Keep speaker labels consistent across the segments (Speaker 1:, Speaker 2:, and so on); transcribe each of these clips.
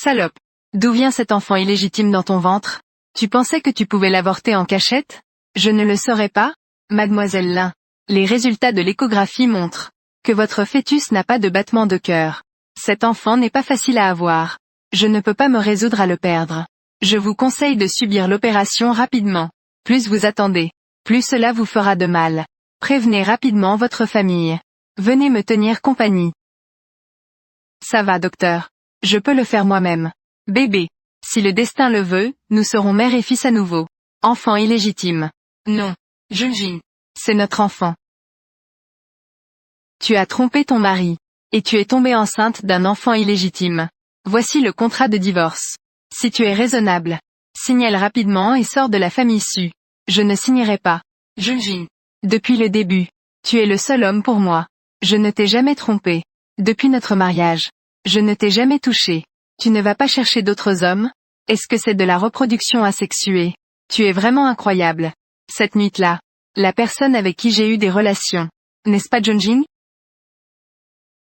Speaker 1: Salope. D'où vient cet enfant illégitime dans ton ventre? Tu pensais que tu pouvais l'avorter en cachette? Je ne le saurais pas, mademoiselle Lin. Les résultats de l'échographie montrent que votre fœtus n'a pas de battement de cœur. Cet enfant n'est pas facile à avoir. Je ne peux pas me résoudre à le perdre. Je vous conseille de subir l'opération rapidement. Plus vous attendez, plus cela vous fera de mal. Prévenez rapidement votre famille. Venez me tenir compagnie. Ça va, docteur. Je peux le faire moi-même. Bébé. Si le destin le veut, nous serons mère et fils à nouveau. Enfant illégitime. Non. Junjin. C'est notre enfant. Tu as trompé ton mari. Et tu es tombée enceinte d'un enfant illégitime. Voici le contrat de divorce. Si tu es raisonnable, signale rapidement et sors de la famille Su. Je ne signerai pas. Junjin. Depuis le début. Tu es le seul homme pour moi. Je ne t'ai jamais trompé. Depuis notre mariage. Je ne t'ai jamais touché. Tu ne vas pas chercher d'autres hommes? Est-ce que c'est de la reproduction asexuée? Tu es vraiment incroyable. Cette nuit-là. La personne avec qui j'ai eu des relations. N'est-ce pas Junjin?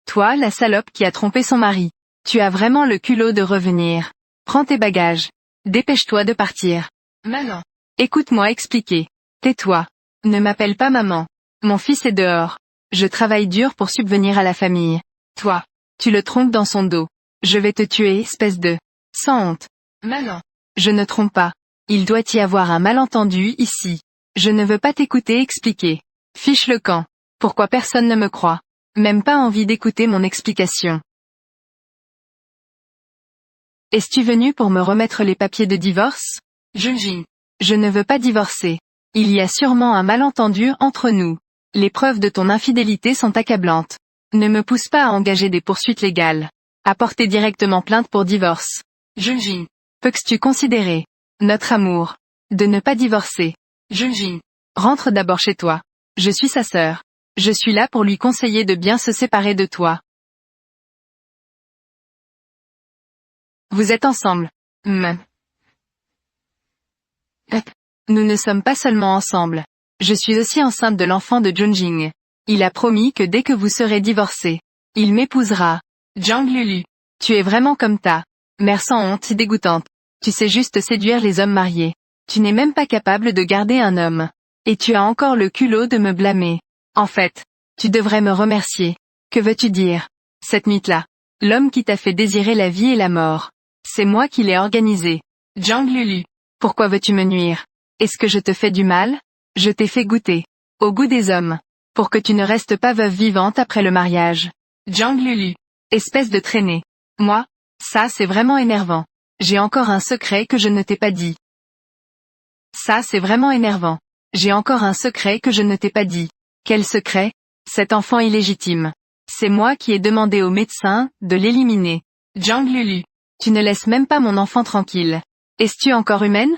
Speaker 1: Toi, la salope qui a trompé son mari. Tu as vraiment le culot de revenir. Prends tes bagages. Dépêche-toi de partir. Maman. Écoute-moi expliquer. Tais-toi. Ne m'appelle pas maman. Mon fils est dehors. Je travaille dur pour subvenir à la famille. Toi. Tu le trompes dans son dos. Je vais te tuer, espèce de... Sans honte. Maman. Je ne trompe pas. Il doit y avoir un malentendu ici. Je ne veux pas t'écouter expliquer. Fiche le camp. Pourquoi personne ne me croit? Même pas envie d'écouter mon explication. Es-tu venu pour me remettre les papiers de divorce? Junjin. Je ne veux pas divorcer. Il y a sûrement un malentendu entre nous. Les preuves de ton infidélité sont accablantes. Ne me pousse pas à engager des poursuites légales. À porter directement plainte pour divorce. Junjin. Peux-tu considérer notre amour de ne pas divorcer? Junjin. Rentre d'abord chez toi. Je suis sa sœur. Je suis là pour lui conseiller de bien se séparer de toi. Vous êtes ensemble. Nous ne sommes pas seulement ensemble. Je suis aussi enceinte de l'enfant de Junjin. Il a promis que dès que vous serez divorcés, il m'épousera. Jiang Lulu. Tu es vraiment comme ta mère sans honte dégoûtante. Tu sais juste séduire les hommes mariés. Tu n'es même pas capable de garder un homme. Et tu as encore le culot de me blâmer. En fait, tu devrais me remercier. Que veux-tu dire? Cette nuit-là, l'homme qui t'a fait désirer la vie et la mort. C'est moi qui l'ai organisé. Jiang Lulu. Pourquoi veux-tu me nuire? Est-ce que je te fais du mal? Je t'ai fait goûter au goût des hommes. Pour que tu ne restes pas veuve vivante après le mariage. Jiang Lulu. Espèce de traînée. Moi, ça c'est vraiment énervant. J'ai encore un secret que je ne t'ai pas dit. Ça c'est vraiment énervant. J'ai encore un secret que je ne t'ai pas dit. Quel secret? Cet enfant illégitime. C'est moi qui ai demandé au médecin de l'éliminer. Jiang Lulu. Tu ne laisses même pas mon enfant tranquille. Es-tu encore humaine?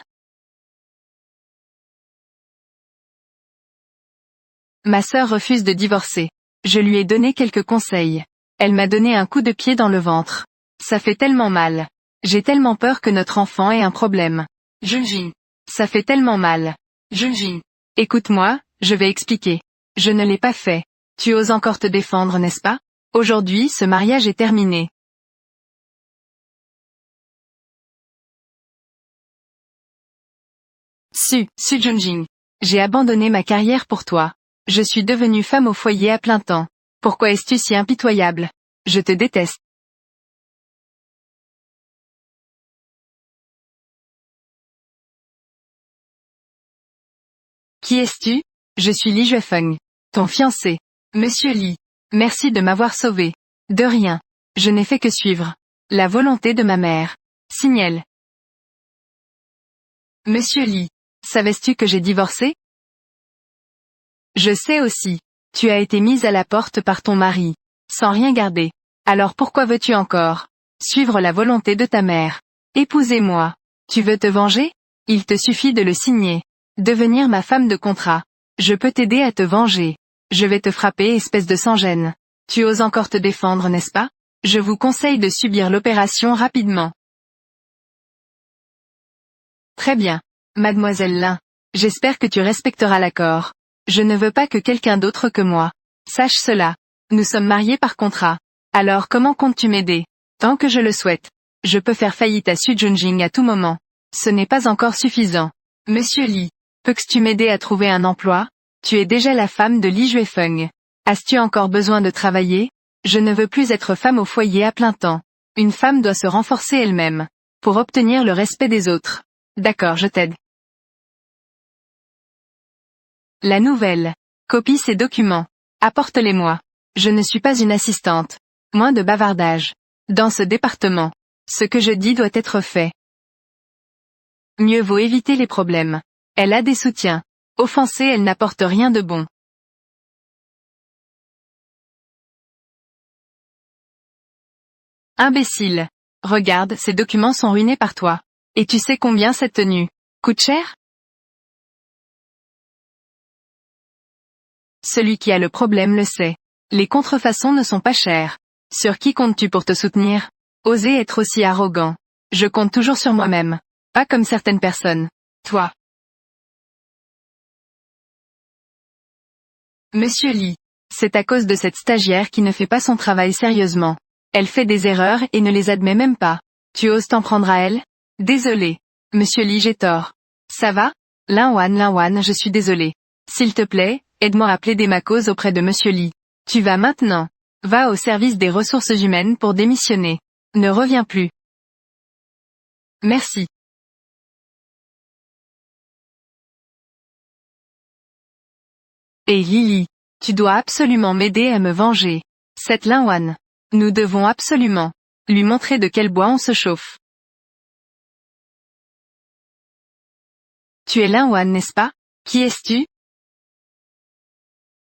Speaker 1: Ma sœur refuse de divorcer. Je lui ai donné quelques conseils. Elle m'a donné un coup de pied dans le ventre. Ça fait tellement mal. J'ai tellement peur que notre enfant ait un problème. Junjin. Ça fait tellement mal. Junjin. Écoute-moi, je vais expliquer. Je ne l'ai pas fait. Tu oses encore te défendre, n'est-ce pas? Aujourd'hui, ce mariage est terminé. Su Junjin. J'ai abandonné ma carrière pour toi. Je suis devenue femme au foyer à plein temps. Pourquoi es-tu si impitoyable? Je te déteste. Qui es-tu? Je suis Li Juefeng. Ton fiancé. Monsieur Li. Merci de m'avoir sauvé. De rien. Je n'ai fait que suivre la volonté de ma mère. Signal. Monsieur Li. Savais-tu que j'ai divorcé? Je sais aussi. Tu as été mise à la porte par ton mari. Sans rien garder. Alors pourquoi veux-tu encore suivre la volonté de ta mère? Épousez-moi. Tu veux te venger? Il te suffit de le signer. Devenir ma femme de contrat. Je peux t'aider à te venger. Je vais te frapper, espèce de sans-gêne. Tu oses encore te défendre, n'est-ce pas? Je vous conseille de subir l'opération rapidement. Très bien. Mademoiselle Lin. J'espère que tu respecteras l'accord. Je ne veux pas que quelqu'un d'autre que moi sache cela. Nous sommes mariés par contrat. Alors comment comptes-tu m'aider? Tant que je le souhaite. Je peux faire faillite à Su Junjing à tout moment. Ce n'est pas encore suffisant. Monsieur Li, peux-tu m'aider à trouver un emploi? Tu es déjà la femme de Li Juefeng. As-tu encore besoin de travailler? Je ne veux plus être femme au foyer à plein temps. Une femme doit se renforcer elle-même. Pour obtenir le respect des autres. D'accord, je t'aide. La nouvelle. Copie ces documents. Apporte-les-moi. Je ne suis pas une assistante. Moins de bavardage. Dans ce département. Ce que je dis doit être fait. Mieux vaut éviter les problèmes. Elle a des soutiens. Offensée, elle n'apporte rien de bon. Imbécile. Regarde, ces documents sont ruinés par toi. Et tu sais combien cette tenue coûte cher? Celui qui a le problème le sait. Les contrefaçons ne sont pas chères. Sur qui comptes-tu pour te soutenir? Oser être aussi arrogant. Je compte toujours sur moi-même. Pas comme certaines personnes. Toi. Monsieur Li. C'est à cause de cette stagiaire qui ne fait pas son travail sérieusement. Elle fait des erreurs et ne les admet même pas. Tu oses t'en prendre à elle? Désolé. Monsieur Li, j'ai tort. Ça va? Lin Wan, je suis désolé. S'il te plaît, aide-moi à plaider ma cause auprès de Monsieur Li. Tu vas maintenant. Va au service des ressources humaines pour démissionner. Ne reviens plus. Merci. Et Lily. Tu dois absolument m'aider à me venger. Cette Lin Wan. Nous devons absolument lui montrer de quel bois on se chauffe. Tu es Lin Wan, n'est-ce pas? Qui es-tu?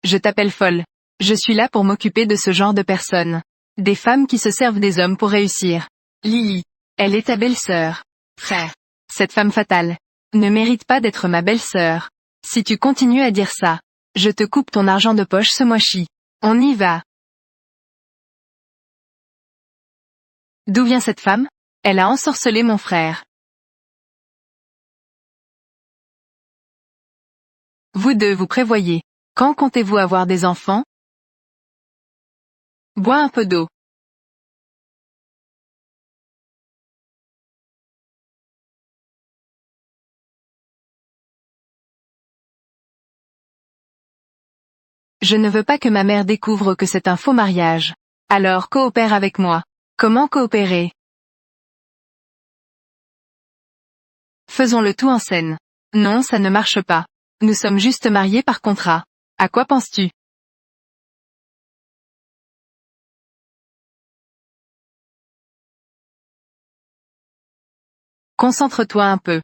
Speaker 1: Je t'appelle folle. Je suis là pour m'occuper de ce genre de personnes. Des femmes qui se servent des hommes pour réussir. Lily. Elle est ta belle-sœur. Frère. Cette femme fatale. Ne mérite pas d'être ma belle-sœur. Si tu continues à dire ça, je te coupe ton argent de poche ce mois-ci. On y va. D'où vient cette femme? Elle a ensorcelé mon frère. Vous deux vous prévoyez. Quand comptez-vous avoir des enfants? Bois un peu d'eau. Je ne veux pas que ma mère découvre que c'est un faux mariage. Alors coopère avec moi. Comment coopérer? Faisons le tout en scène. Non, ça ne marche pas. Nous sommes juste mariés par contrat. À quoi penses-tu? Concentre-toi un peu.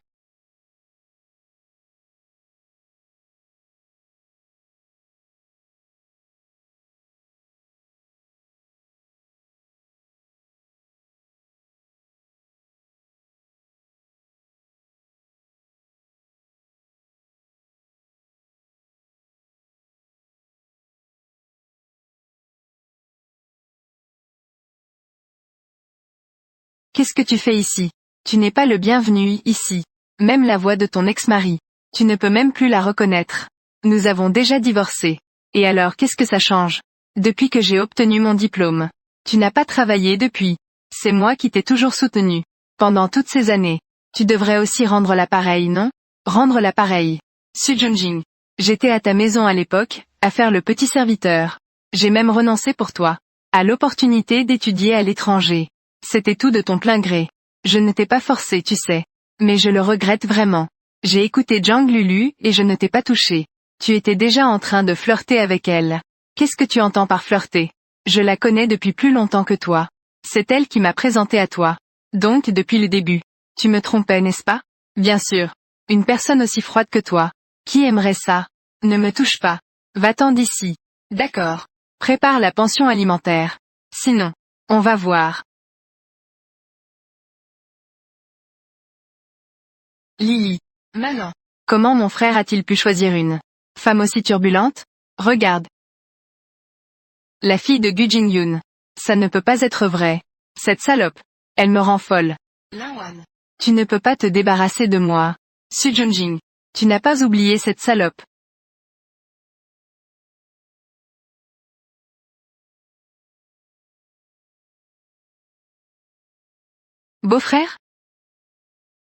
Speaker 1: Qu'est-ce que tu fais ici? Tu n'es pas le bienvenu ici. Même la voix de ton ex-mari. Tu ne peux même plus la reconnaître. Nous avons déjà divorcé. Et alors qu'est-ce que ça change? Depuis que j'ai obtenu mon diplôme. Tu n'as pas travaillé depuis. C'est moi qui t'ai toujours soutenu. Pendant toutes ces années. Tu devrais aussi rendre l'appareil, non? Rendre l'appareil. Su Junjing. J'étais à ta maison à l'époque, à faire le petit serviteur. J'ai même renoncé pour toi. À l'opportunité d'étudier à l'étranger. C'était tout de ton plein gré. Je ne t'ai pas forcé, tu sais. Mais je le regrette vraiment. J'ai écouté Zhang Lulu et je ne t'ai pas touché. Tu étais déjà en train de flirter avec elle. Qu'est-ce que tu entends par flirter? Je la connais depuis plus longtemps que toi. C'est elle qui m'a présenté à toi. Donc depuis le début. Tu me trompais, n'est-ce pas? Bien sûr. Une personne aussi froide que toi. Qui aimerait ça? Ne me touche pas. Va-t'en d'ici. D'accord. Prépare la pension alimentaire. Sinon, on va voir. Lily. Maman. Comment mon frère a-t-il pu choisir une femme aussi turbulente? Regarde. La fille de Gu Jingyun. Ça ne peut pas être vrai. Cette salope. Elle me rend folle. Lawan. Tu ne peux pas te débarrasser de moi. Su Junjing. Tu n'as pas oublié cette salope. Beau-frère?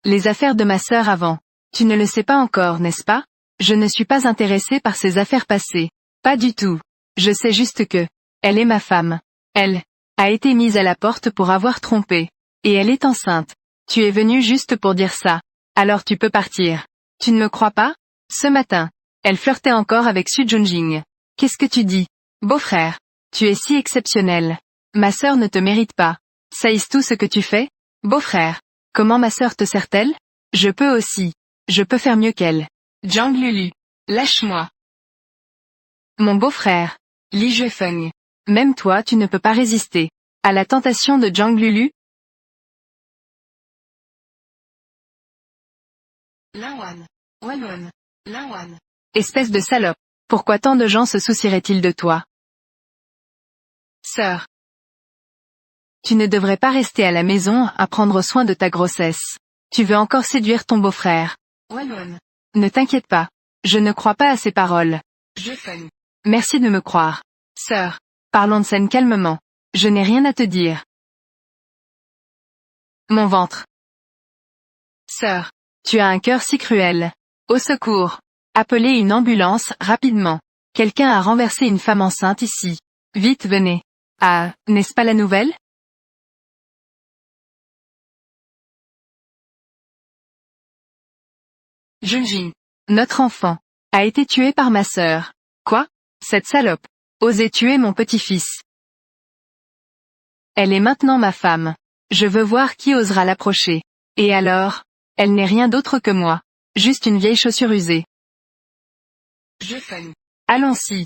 Speaker 1: Les affaires de ma sœur avant. Tu ne le sais pas encore, n'est-ce pas? Je ne suis pas intéressée par ses affaires passées. Pas du tout. Je sais juste que, elle est ma femme. Elle a été mise à la porte pour avoir trompé. Et elle est enceinte. Tu es venu juste pour dire ça. Alors tu peux partir. Tu ne me crois pas? Ce matin, elle flirtait encore avec Su Junjing. Qu'est-ce que tu dis? Beau-frère. Tu es si exceptionnel. Ma sœur ne te mérite pas. Saïs tout ce que tu fais? Beau-frère. Comment ma sœur te sert-elle? Je peux aussi. Je peux faire mieux qu'elle. Zhang Lulu. Lâche-moi. Mon beau-frère. Li Juefeng. Même toi tu ne peux pas résister. À la tentation de Zhang Lulu? Linwan. Wanwan. Linwan. Espèce de salope. Pourquoi tant de gens se soucieraient-ils de toi? Sœur. Tu ne devrais pas rester à la maison à prendre soin de ta grossesse. Tu veux encore séduire ton beau-frère. Wanwan. Ne t'inquiète pas. Je ne crois pas à ces paroles. Juefeng. Merci de me croire. Sœur. Parlons de scène calmement. Je n'ai rien à te dire. Mon ventre. Sœur. Tu as un cœur si cruel. Au secours. Appelez une ambulance, rapidement. Quelqu'un a renversé une femme enceinte ici. Vite venez. Ah, n'est-ce pas la nouvelle? Junjin. Notre enfant. A été tué par ma sœur. Quoi? Cette salope. Osait tuer mon petit-fils. Elle est maintenant ma femme. Je veux voir qui osera l'approcher. Et alors? Elle n'est rien d'autre que moi. Juste une vieille chaussure usée. Allons-y.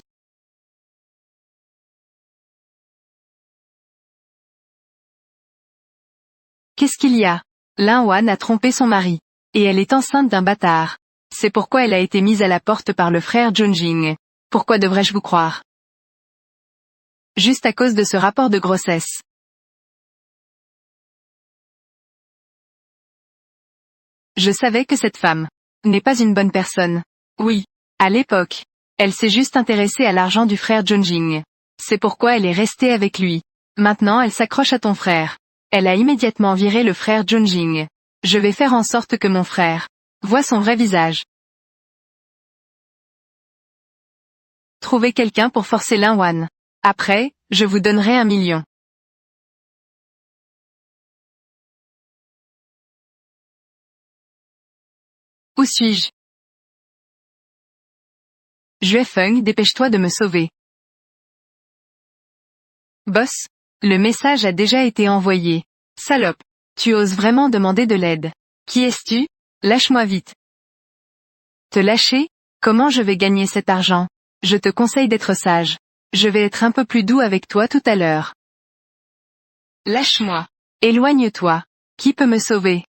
Speaker 1: Qu'est-ce qu'il y a? Linwan a trompé son mari. Et elle est enceinte d'un bâtard. C'est pourquoi elle a été mise à la porte par le frère Junjing. Pourquoi devrais-je vous croire? Juste à cause de ce rapport de grossesse. Je savais que cette femme n'est pas une bonne personne. Oui. À l'époque. Elle s'est juste intéressée à l'argent du frère Junjing. C'est pourquoi elle est restée avec lui. Maintenant elle s'accroche à ton frère. Elle a immédiatement viré le frère Junjing. Je vais faire en sorte que mon frère voit son vrai visage. Trouvez quelqu'un pour forcer Linwan. Après, je vous donnerai 1 million. Où suis-je? Juefeng, dépêche-toi de me sauver. Boss? Le message a déjà été envoyé. Salope. Tu oses vraiment demander de l'aide. Qui es-tu? Lâche-moi vite. Te lâcher? Comment je vais gagner cet argent? Je te conseille d'être sage. Je vais être un peu plus doux avec toi tout à l'heure. Lâche-moi. Éloigne-toi. Qui peut me sauver?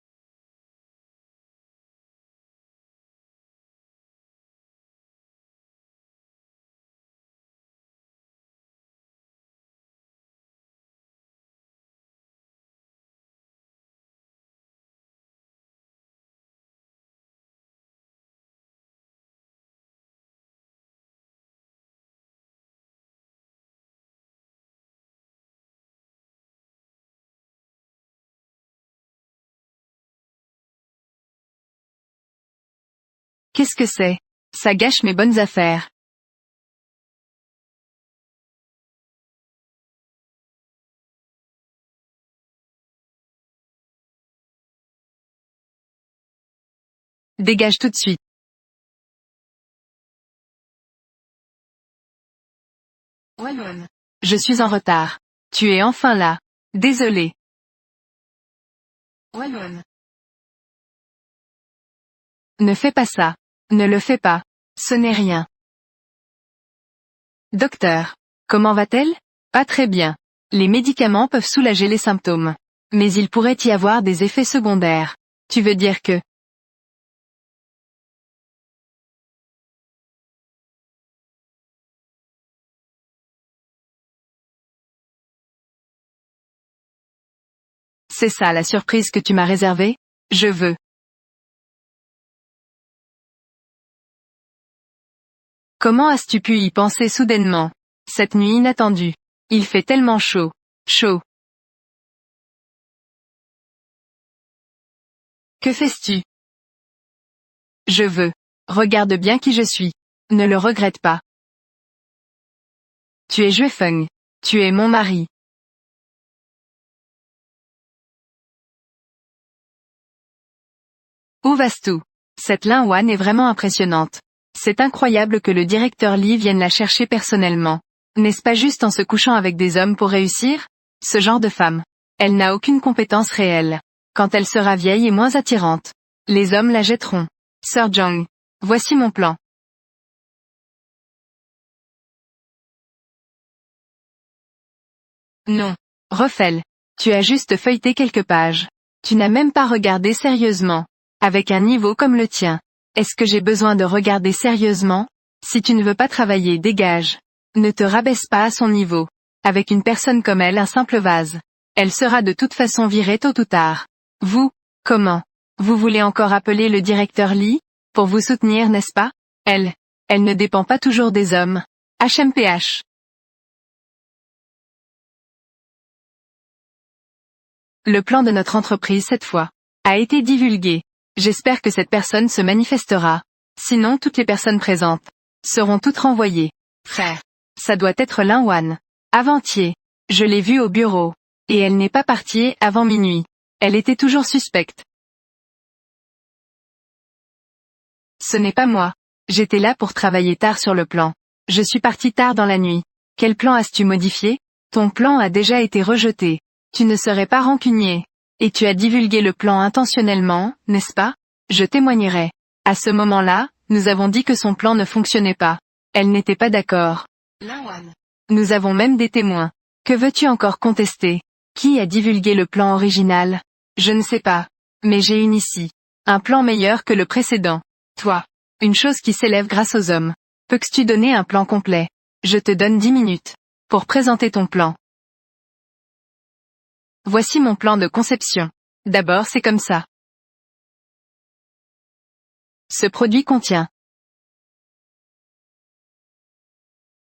Speaker 1: Qu'est-ce que c'est? Ça gâche mes bonnes affaires. Dégage tout de suite. Wanwan. Je suis en retard. Tu es enfin là. Désolé. Wanwan. Ne fais pas ça. Ne le fais pas. Ce n'est rien. Docteur. Comment va-t-elle? Pas très bien. Les médicaments peuvent soulager les symptômes. Mais il pourrait y avoir des effets secondaires. Tu veux dire que... C'est ça la surprise que tu m'as réservée? Je veux. Comment as-tu pu y penser soudainement? Cette nuit inattendue. Il fait tellement chaud. Chaud. Que fais-tu? Je veux. Regarde bien qui je suis. Ne le regrette pas. Tu es Juefeng. Tu es mon mari. Où vas-tu? Cette Lin Wan est vraiment impressionnante. C'est incroyable que le directeur Li vienne la chercher personnellement. N'est-ce pas juste en se couchant avec des hommes pour réussir? Ce genre de femme. Elle n'a aucune compétence réelle. Quand elle sera vieille et moins attirante, les hommes la jetteront. Sir Zhang. Voici mon plan. Non. Refel. Tu as juste feuilleté quelques pages. Tu n'as même pas regardé sérieusement. Avec un niveau comme le tien. Est-ce que j'ai besoin de regarder sérieusement? Si tu ne veux pas travailler, dégage. Ne te rabaisse pas à son niveau. Avec une personne comme elle, un simple vase. Elle sera de toute façon virée tôt ou tard. Vous, comment? Vous voulez encore appeler le directeur Li? Pour vous soutenir, n'est-ce pas? Elle ne dépend pas toujours des hommes. HMPH. Le plan de notre entreprise cette fois a été divulgué. J'espère que cette personne se manifestera. Sinon toutes les personnes présentes seront toutes renvoyées. Frère. Ça doit être Lin Wan. Avant-hier. Je l'ai vue au bureau. Et elle n'est pas partie avant minuit. Elle était toujours suspecte. Ce n'est pas moi. J'étais là pour travailler tard sur le plan. Je suis parti tard dans la nuit. Quel plan as-tu modifié? Ton plan a déjà été rejeté. Tu ne serais pas rancunier. Et tu as divulgué le plan intentionnellement, n'est-ce pas? Je témoignerai. À ce moment-là, nous avons dit que son plan ne fonctionnait pas. Elle n'était pas d'accord. Nous avons même des témoins. Que veux-tu encore contester? Qui a divulgué le plan original? Je ne sais pas. Mais j'ai une ici. Un plan meilleur que le précédent. Toi. Une chose qui s'élève grâce aux hommes. Peux-tu donner un plan complet? Je te donne 10 minutes. Pour présenter ton plan. Voici mon plan de conception. D'abord c'est comme ça. Ce produit contient.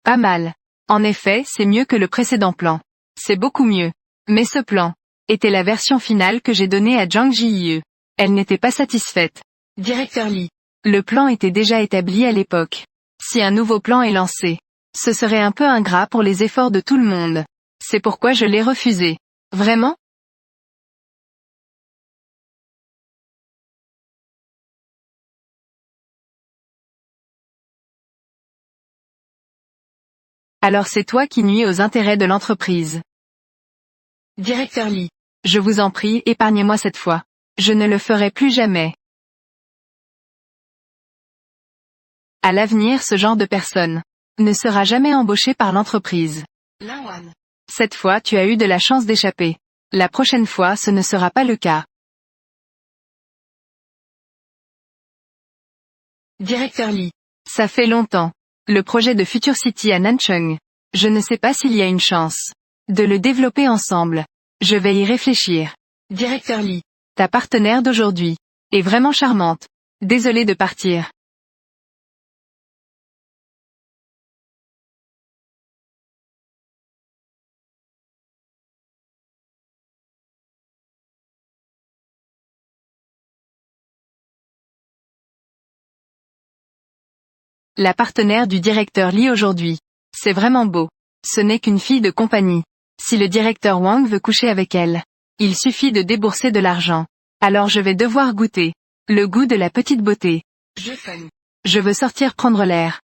Speaker 1: Pas mal. En effet, c'est mieux que le précédent plan. C'est beaucoup mieux. Mais ce plan était la version finale que j'ai donnée à Zhang Jiyue. Elle n'était pas satisfaite. Directeur Li. Le plan était déjà établi à l'époque. Si un nouveau plan est lancé, ce serait un peu ingrat pour les efforts de tout le monde. C'est pourquoi je l'ai refusé. Vraiment? Alors c'est toi qui nuis aux intérêts de l'entreprise. Directeur Li. Je vous en prie, épargnez-moi cette fois. Je ne le ferai plus jamais. À l'avenir, ce genre de personne ne sera jamais embauché par l'entreprise. Cette fois, tu as eu de la chance d'échapper. La prochaine fois, ce ne sera pas le cas. Directeur Li. Ça fait longtemps. Le projet de Future City à Nanchung. Je ne sais pas s'il y a une chance de le développer ensemble. Je vais y réfléchir. Directeur Li. Ta partenaire d'aujourd'hui est vraiment charmante. Désolé de partir. La partenaire du directeur Li aujourd'hui. C'est vraiment beau. Ce n'est qu'une fille de compagnie. Si le directeur Wang veut coucher avec elle, il suffit de débourser de l'argent. Alors je vais devoir goûter le goût de la petite beauté. Je veux sortir prendre l'air.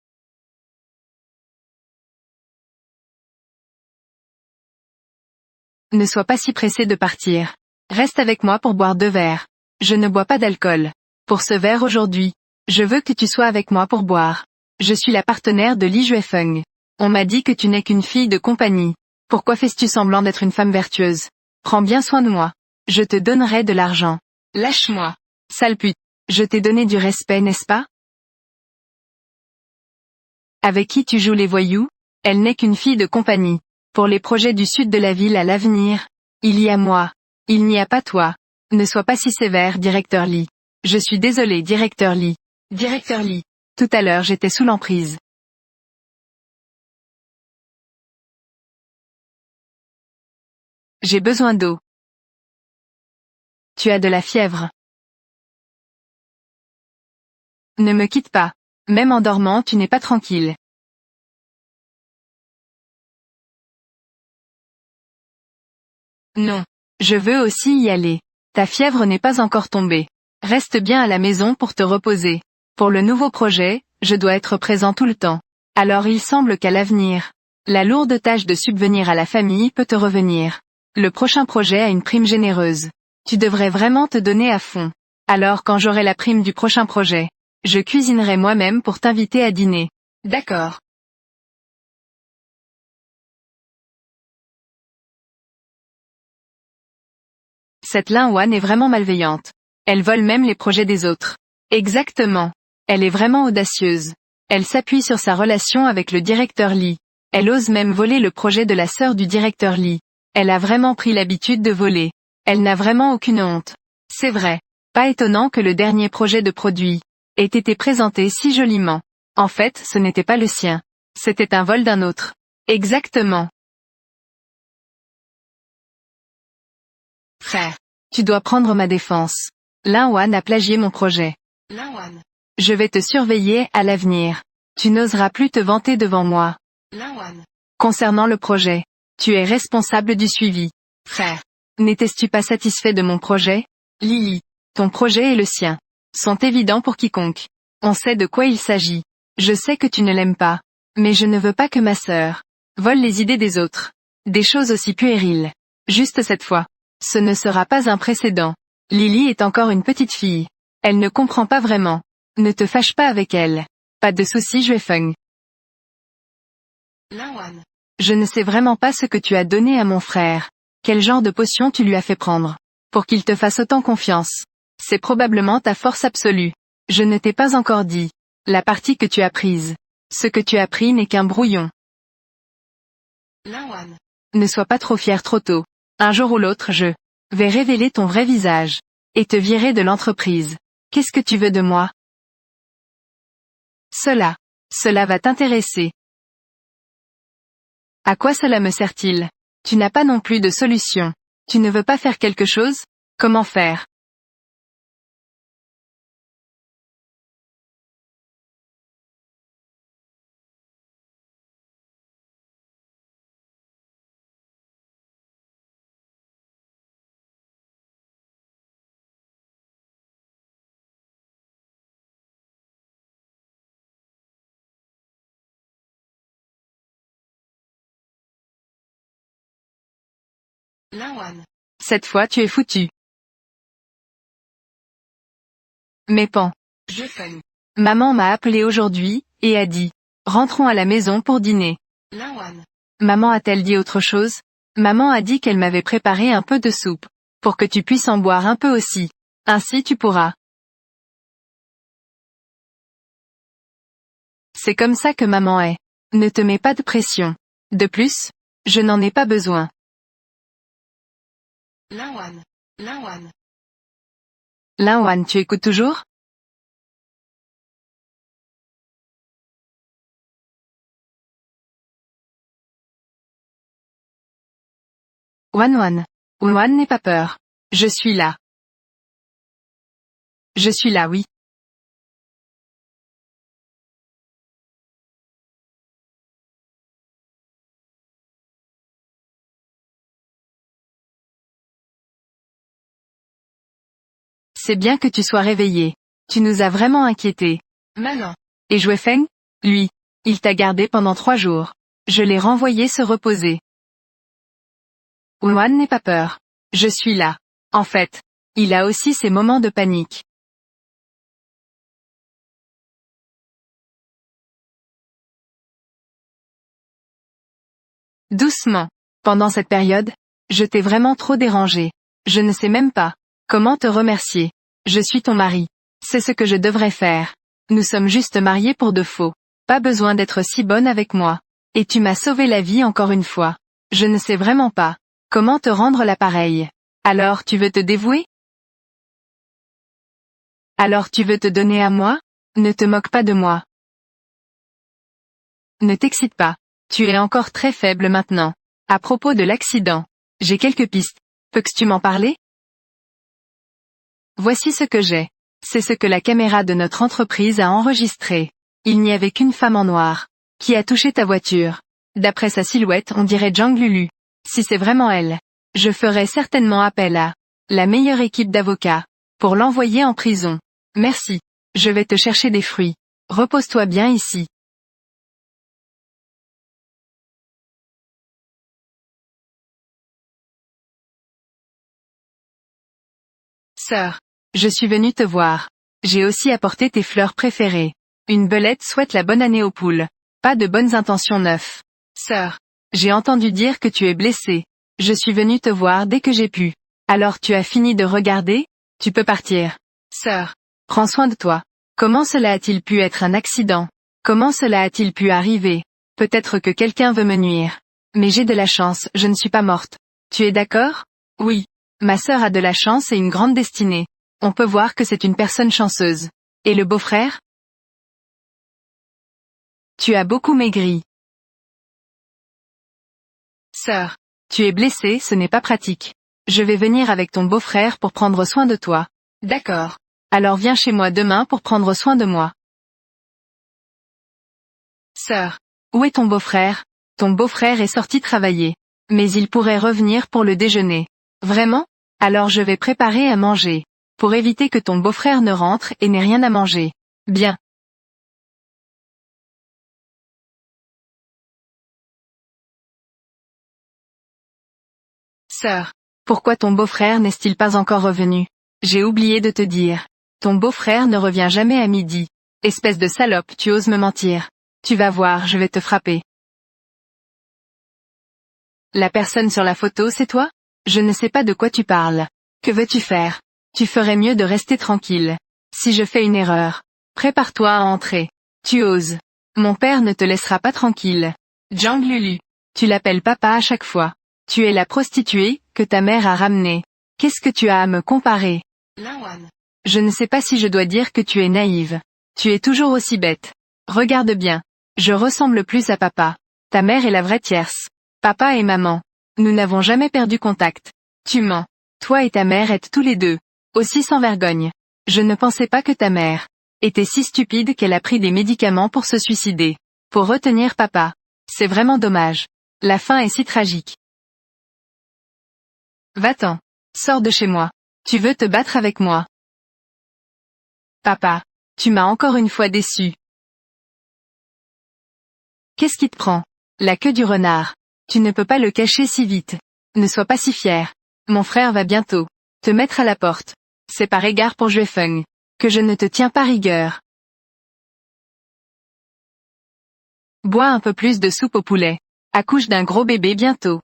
Speaker 1: Ne sois pas si pressé de partir. Reste avec moi pour boire 2 verres. Je ne bois pas d'alcool. Pour ce verre aujourd'hui, je veux que tu sois avec moi pour boire. Je suis la partenaire de Li Juefeng. On m'a dit que tu n'es qu'une fille de compagnie. Pourquoi fais-tu semblant d'être une femme vertueuse? Prends bien soin de moi. Je te donnerai de l'argent. Lâche-moi. Sale pute. Je t'ai donné du respect, n'est-ce pas? Avec qui tu joues les voyous? Elle n'est qu'une fille de compagnie. Pour les projets du sud de la ville à l'avenir, il y a moi. Il n'y a pas toi. Ne sois pas si sévère, directeur Li. Je suis désolé, directeur Li. Directeur Li. Tout à l'heure j'étais sous l'emprise. J'ai besoin d'eau. Tu as de la fièvre. Ne me quitte pas. Même en dormant tu n'es pas tranquille. Non. Je veux aussi y aller. Ta fièvre n'est pas encore tombée. Reste bien à la maison pour te reposer. Pour le nouveau projet, je dois être présent tout le temps. Alors il semble qu'à l'avenir, la lourde tâche de subvenir à la famille peut te revenir. Le prochain projet a une prime généreuse. Tu devrais vraiment te donner à fond. Alors quand j'aurai la prime du prochain projet, je cuisinerai moi-même pour t'inviter à dîner. D'accord. Cette Lin-Wan est vraiment malveillante. Elle vole même les projets des autres. Exactement. Elle est vraiment audacieuse. Elle s'appuie sur sa relation avec le directeur Lee. Elle ose même voler le projet de la sœur du directeur Lee. Elle a vraiment pris l'habitude de voler. Elle n'a vraiment aucune honte. C'est vrai. Pas étonnant que le dernier projet de produit ait été présenté si joliment. En fait, ce n'était pas le sien. C'était un vol d'un autre. Exactement. Frère. Tu dois prendre ma défense. Lin-Wan a plagié mon projet. Lin-Wan. Je vais te surveiller à l'avenir. Tu n'oseras plus te vanter devant moi. Lin-Wan. Concernant le projet, tu es responsable du suivi. Frère. N'étais-tu pas satisfait de mon projet? Lily. Ton projet et le sien sont évidents pour quiconque. On sait de quoi il s'agit. Je sais que tu ne l'aimes pas. Mais je ne veux pas que ma sœur vole les idées des autres. Des choses aussi puériles. Juste cette fois. Ce ne sera pas un précédent. Lily est encore une petite fille. Elle ne comprend pas vraiment. Ne te fâche pas avec elle. Pas de soucis Juefeng. Lin-Wan. Je ne sais vraiment pas ce que tu as donné à mon frère. Quel genre de potion tu lui as fait prendre pour qu'il te fasse autant confiance. C'est probablement ta force absolue. Je ne t'ai pas encore dit la partie que tu as prise. Ce que tu as pris n'est qu'un brouillon. Lin-Wan. Ne sois pas trop fier trop tôt. Un jour ou l'autre je vais révéler ton vrai visage et te virer de l'entreprise. Qu'est-ce que tu veux de moi? Cela va t'intéresser. À quoi cela me sert-il? Tu n'as pas non plus de solution. Tu ne veux pas faire quelque chose? Comment faire? Lin-Wan. Cette fois tu es foutu. Mais pan. Juefeng. Maman m'a appelé aujourd'hui, et a dit. Rentrons à la maison pour dîner. Lin-Wan. Maman a-t-elle dit autre chose? Maman a dit qu'elle m'avait préparé un peu de soupe. Pour que tu puisses en boire un peu aussi. Ainsi tu pourras. C'est comme ça que maman est. Ne te mets pas de pression. De plus, je n'en ai pas besoin. Lin-Wan. Lin-Wan. Lin-Wan, tu écoutes toujours? Wan-Wan. Wan n'aie pas peur. Je suis là. Je suis là, oui. C'est bien que tu sois réveillé. Tu nous as vraiment inquiétés. Maman. Et Juefeng? Lui. Il t'a gardé pendant 3 jours. Je l'ai renvoyé se reposer. Wan n'aie pas peur. Je suis là. En fait, il a aussi ses moments de panique. Doucement. Pendant cette période, je t'ai vraiment trop dérangé. Je ne sais même pas comment te remercier. Je suis ton mari. C'est ce que je devrais faire. Nous sommes juste mariés pour de faux. Pas besoin d'être si bonne avec moi. Et tu m'as sauvé la vie encore une fois. Je ne sais vraiment pas comment te rendre l'appareil. Alors tu veux te dévouer? Alors tu veux te donner à moi? Ne te moque pas de moi. Ne t'excite pas. Tu es encore très faible maintenant. À propos de l'accident, j'ai quelques pistes. Peux-tu m'en parler? Voici ce que j'ai. C'est ce que la caméra de notre entreprise a enregistré. Il n'y avait qu'une femme en noir. Qui a touché ta voiture? D'après sa silhouette, on dirait Jang Lulu. Si c'est vraiment elle, je ferai certainement appel à la meilleure équipe d'avocats pour l'envoyer en prison. Merci. Je vais te chercher des fruits. Repose-toi bien ici. Sœur, je suis venue te voir. J'ai aussi apporté tes fleurs préférées. Une belette souhaite la bonne année aux poules. Pas de bonnes intentions neuf. Sœur, j'ai entendu dire que tu es blessée. Je suis venue te voir dès que j'ai pu. Alors tu as fini de regarder? Tu peux partir. Sœur, prends soin de toi. Comment cela a-t-il pu être un accident? Comment cela a-t-il pu arriver? Peut-être que quelqu'un veut me nuire. Mais j'ai de la chance, je ne suis pas morte. Tu es d'accord? Oui. Ma sœur a de la chance et une grande destinée. On peut voir que c'est une personne chanceuse. Et le beau-frère? Tu as beaucoup maigri. Sœur, tu es blessée, ce n'est pas pratique. Je vais venir avec ton beau-frère pour prendre soin de toi. D'accord. Alors viens chez moi demain pour prendre soin de moi. Sœur, où est ton beau-frère? Ton beau-frère est sorti travailler. Mais il pourrait revenir pour le déjeuner. Vraiment? Alors je vais préparer à manger. Pour éviter que ton beau-frère ne rentre et n'ait rien à manger. Bien. Sœur, pourquoi ton beau-frère n'est-il pas encore revenu? J'ai oublié de te dire. Ton beau-frère ne revient jamais à midi. Espèce de salope, tu oses me mentir. Tu vas voir, je vais te frapper. La personne sur la photo, c'est toi? Je ne sais pas de quoi tu parles. Que veux-tu faire? Tu ferais mieux de rester tranquille. Si je fais une erreur, prépare-toi à entrer. Tu oses. Mon père ne te laissera pas tranquille. Jang Lulu. Tu l'appelles papa à chaque fois. Tu es la prostituée que ta mère a ramenée. Qu'est-ce que tu as à me comparer? Lawan. Je ne sais pas si je dois dire que tu es naïve. Tu es toujours aussi bête. Regarde bien. Je ressemble plus à papa. Ta mère est la vraie tierce. Papa et maman. Nous n'avons jamais perdu contact. Tu mens. Toi et ta mère êtes tous les deux aussi sans vergogne. Je ne pensais pas que ta mère était si stupide qu'elle a pris des médicaments pour se suicider. Pour retenir papa. C'est vraiment dommage. La fin est si tragique. Va-t'en. Sors de chez moi. Tu veux te battre avec moi. Papa. Tu m'as encore une fois déçu. Qu'est-ce qui te prend? La queue du renard. Tu ne peux pas le cacher si vite. Ne sois pas si fier. Mon frère va bientôt te mettre à la porte. C'est par égard pour Juefeng que je ne te tiens pas rigueur. Bois un peu plus de soupe au poulet. Accouche d'un gros bébé bientôt.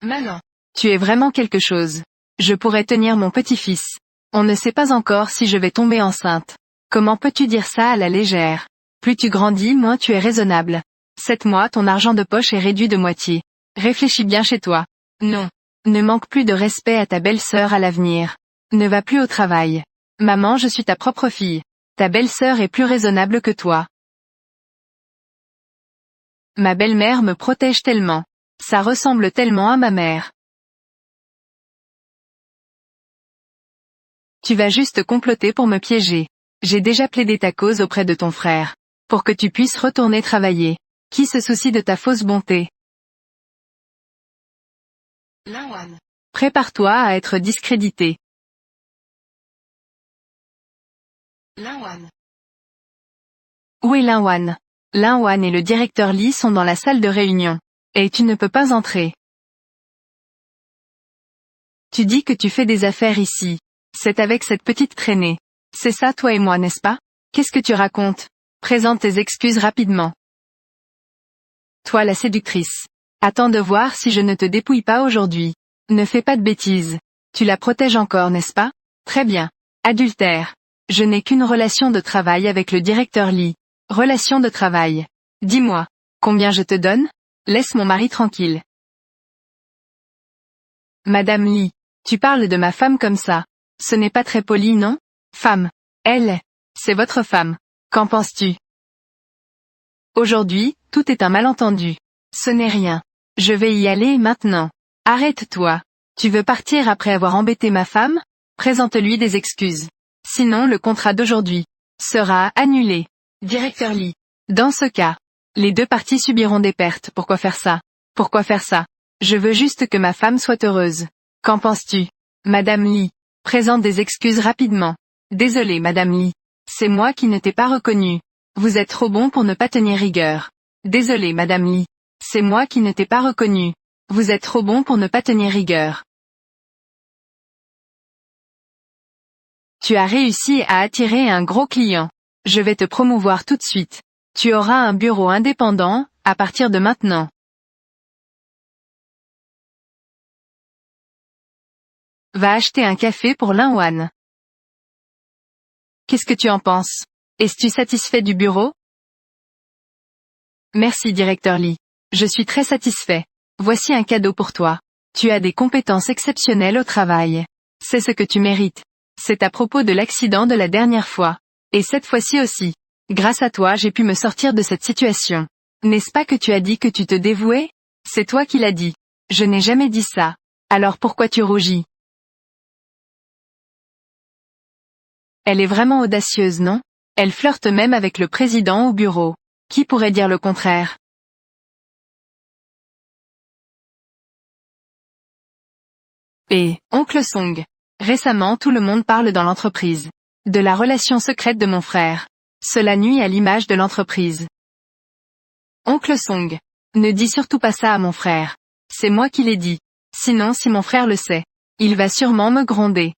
Speaker 1: Maman. Tu es vraiment quelque chose. Je pourrais tenir mon petit-fils. On ne sait pas encore si je vais tomber enceinte. Comment peux-tu dire ça à la légère? Plus tu grandis, moins tu es raisonnable. 7 mois, ton argent de poche est réduit de moitié. Réfléchis bien chez toi. Non. Ne manque plus de respect à ta belle-sœur à l'avenir. Ne va plus au travail. Maman, je suis ta propre fille. Ta belle-sœur est plus raisonnable que toi. Ma belle-mère me protège tellement. Ça ressemble tellement à ma mère. Tu vas juste comploter pour me piéger. J'ai déjà plaidé ta cause auprès de ton frère. Pour que tu puisses retourner travailler. Qui se soucie de ta fausse bonté? Lawan. Prépare-toi à être discrédité. Lawan. Où est Lawan? Lawan et le directeur Lee sont dans la salle de réunion. Et tu ne peux pas entrer. Tu dis que tu fais des affaires ici. C'est avec cette petite traînée. C'est ça toi et moi, n'est-ce pas? Qu'est-ce que tu racontes? Présente tes excuses rapidement. Toi la séductrice. Attends de voir si je ne te dépouille pas aujourd'hui. Ne fais pas de bêtises. Tu la protèges encore, n'est-ce pas? Très bien. Adultère. Je n'ai qu'une relation de travail avec le directeur Lee. Relation de travail. Dis-moi. Combien je te donne? Laisse mon mari tranquille. Madame Lee. Tu parles de ma femme comme ça. Ce n'est pas très poli, non? Femme. Elle. C'est votre femme. Qu'en penses-tu? Aujourd'hui, tout est un malentendu. Ce n'est rien. Je vais y aller maintenant. Arrête-toi. Tu veux partir après avoir embêté ma femme? Présente-lui des excuses. Sinon le contrat d'aujourd'hui sera annulé. Directeur Lee. Dans ce cas, les deux parties subiront des pertes. Pourquoi faire ça? Pourquoi faire ça? Je veux juste que ma femme soit heureuse. Qu'en penses-tu? Madame Lee. Présente des excuses rapidement. Désolé Madame Lee. C'est moi qui ne t'ai pas reconnu. Vous êtes trop bon pour ne pas tenir rigueur. Désolé Madame Lee. C'est moi qui ne t'ai pas reconnu. Vous êtes trop bon pour ne pas tenir rigueur. Tu as réussi à attirer un gros client. Je vais te promouvoir tout de suite. Tu auras un bureau indépendant, à partir de maintenant. Va acheter un café pour Lin-Wan. Qu'est-ce que tu en penses? Es-tu satisfait du bureau? Merci directeur Lee. Je suis très satisfait. Voici un cadeau pour toi. Tu as des compétences exceptionnelles au travail. C'est ce que tu mérites. C'est à propos de l'accident de la dernière fois. Et cette fois-ci aussi. Grâce à toi j'ai pu me sortir de cette situation. N'est-ce pas que tu as dit que tu te dévouais? C'est toi qui l'as dit. Je n'ai jamais dit ça. Alors pourquoi tu rougis? Elle est vraiment audacieuse, non? Elle flirte même avec le président au bureau. Qui pourrait dire le contraire? Et, Oncle Song. Récemment tout le monde parle dans l'entreprise. De la relation secrète de mon frère. Cela nuit à l'image de l'entreprise. Oncle Song. Ne dis surtout pas ça à mon frère. C'est moi qui l'ai dit. Sinon si mon frère le sait, il va sûrement me gronder.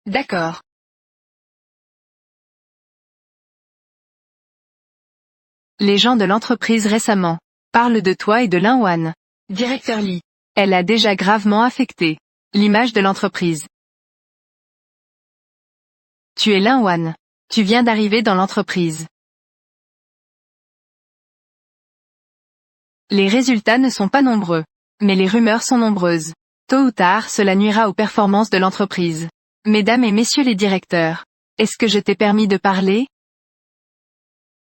Speaker 1: D'accord. Les gens de l'entreprise récemment parlent de toi et de Lin-Wan. Directeur Lee. Elle a déjà gravement affecté l'image de l'entreprise. Tu es Lin-Wan. Tu viens d'arriver dans l'entreprise. Les résultats ne sont pas nombreux. Mais les rumeurs sont nombreuses. Tôt ou tard cela nuira aux performances de l'entreprise. Mesdames et messieurs les directeurs. Est-ce que je t'ai permis de parler?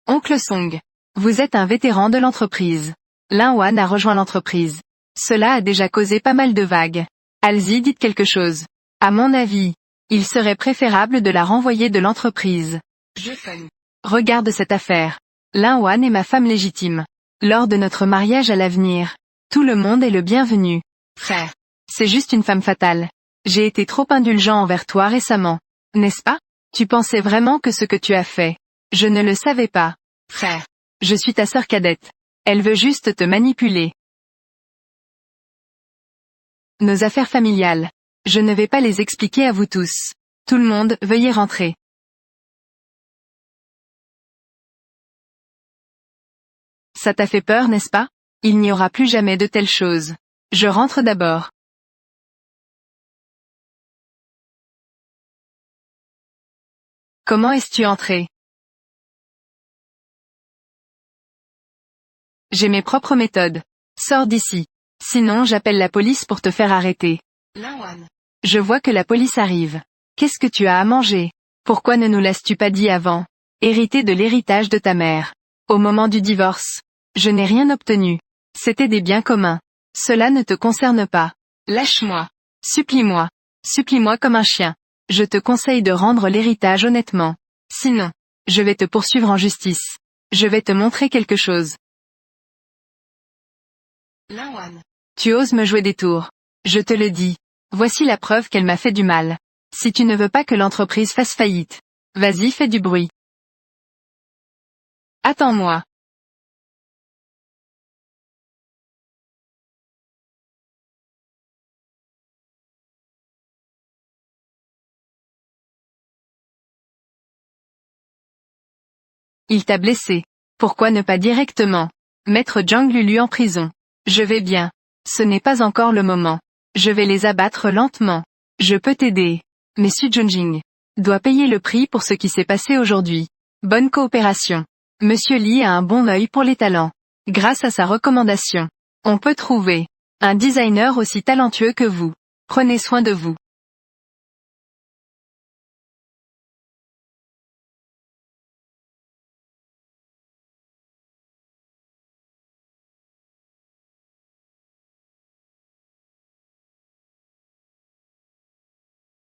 Speaker 1: Oncle Song. Vous êtes un vétéran de l'entreprise. Lin-Wan a rejoint l'entreprise. Cela a déjà causé pas mal de vagues. Allez-y, dites quelque chose. À mon avis, il serait préférable de la renvoyer de l'entreprise. Regarde cette affaire. Lin-Wan est ma femme légitime. Lors de notre mariage à l'avenir, tout le monde est le bienvenu. Frère. C'est juste une femme fatale. J'ai été trop indulgent envers toi récemment. N'est-ce pas? Tu pensais vraiment que ce que tu as fait. Je ne le savais pas. Frère. Je suis ta sœur cadette. Elle veut juste te manipuler. Nos affaires familiales. Je ne vais pas les expliquer à vous tous. Tout le monde, veuillez rentrer. Ça t'a fait peur, n'est-ce pas? Il n'y aura plus jamais de telles choses. Je rentre d'abord. Comment es-tu entré? J'ai mes propres méthodes. Sors d'ici. Sinon j'appelle la police pour te faire arrêter. Je vois que la police arrive. Qu'est-ce que tu as à manger? Pourquoi ne nous l'as-tu pas dit avant? Hérité de l'héritage de ta mère. Au moment du divorce. Je n'ai rien obtenu. C'était des biens communs. Cela ne te concerne pas. Lâche-moi. Supplie-moi. Supplie-moi comme un chien. Je te conseille de rendre l'héritage honnêtement. Sinon, je vais te poursuivre en justice. Je vais te montrer quelque chose. Tu oses me jouer des tours. Je te le dis. Voici la preuve qu'elle m'a fait du mal. Si tu ne veux pas que l'entreprise fasse faillite, vas-y fais du bruit. Attends-moi. Il t'a blessé. Pourquoi ne pas directement mettre Zhang Lulu en prison? Je vais bien. Ce n'est pas encore le moment. Je vais les abattre lentement. Je peux t'aider. Mais Su Junjing doit payer le prix pour ce qui s'est passé aujourd'hui. Bonne coopération. Monsieur Lee a un bon œil pour les talents. Grâce à sa recommandation, on peut trouver un designer aussi talentueux que vous. Prenez soin de vous.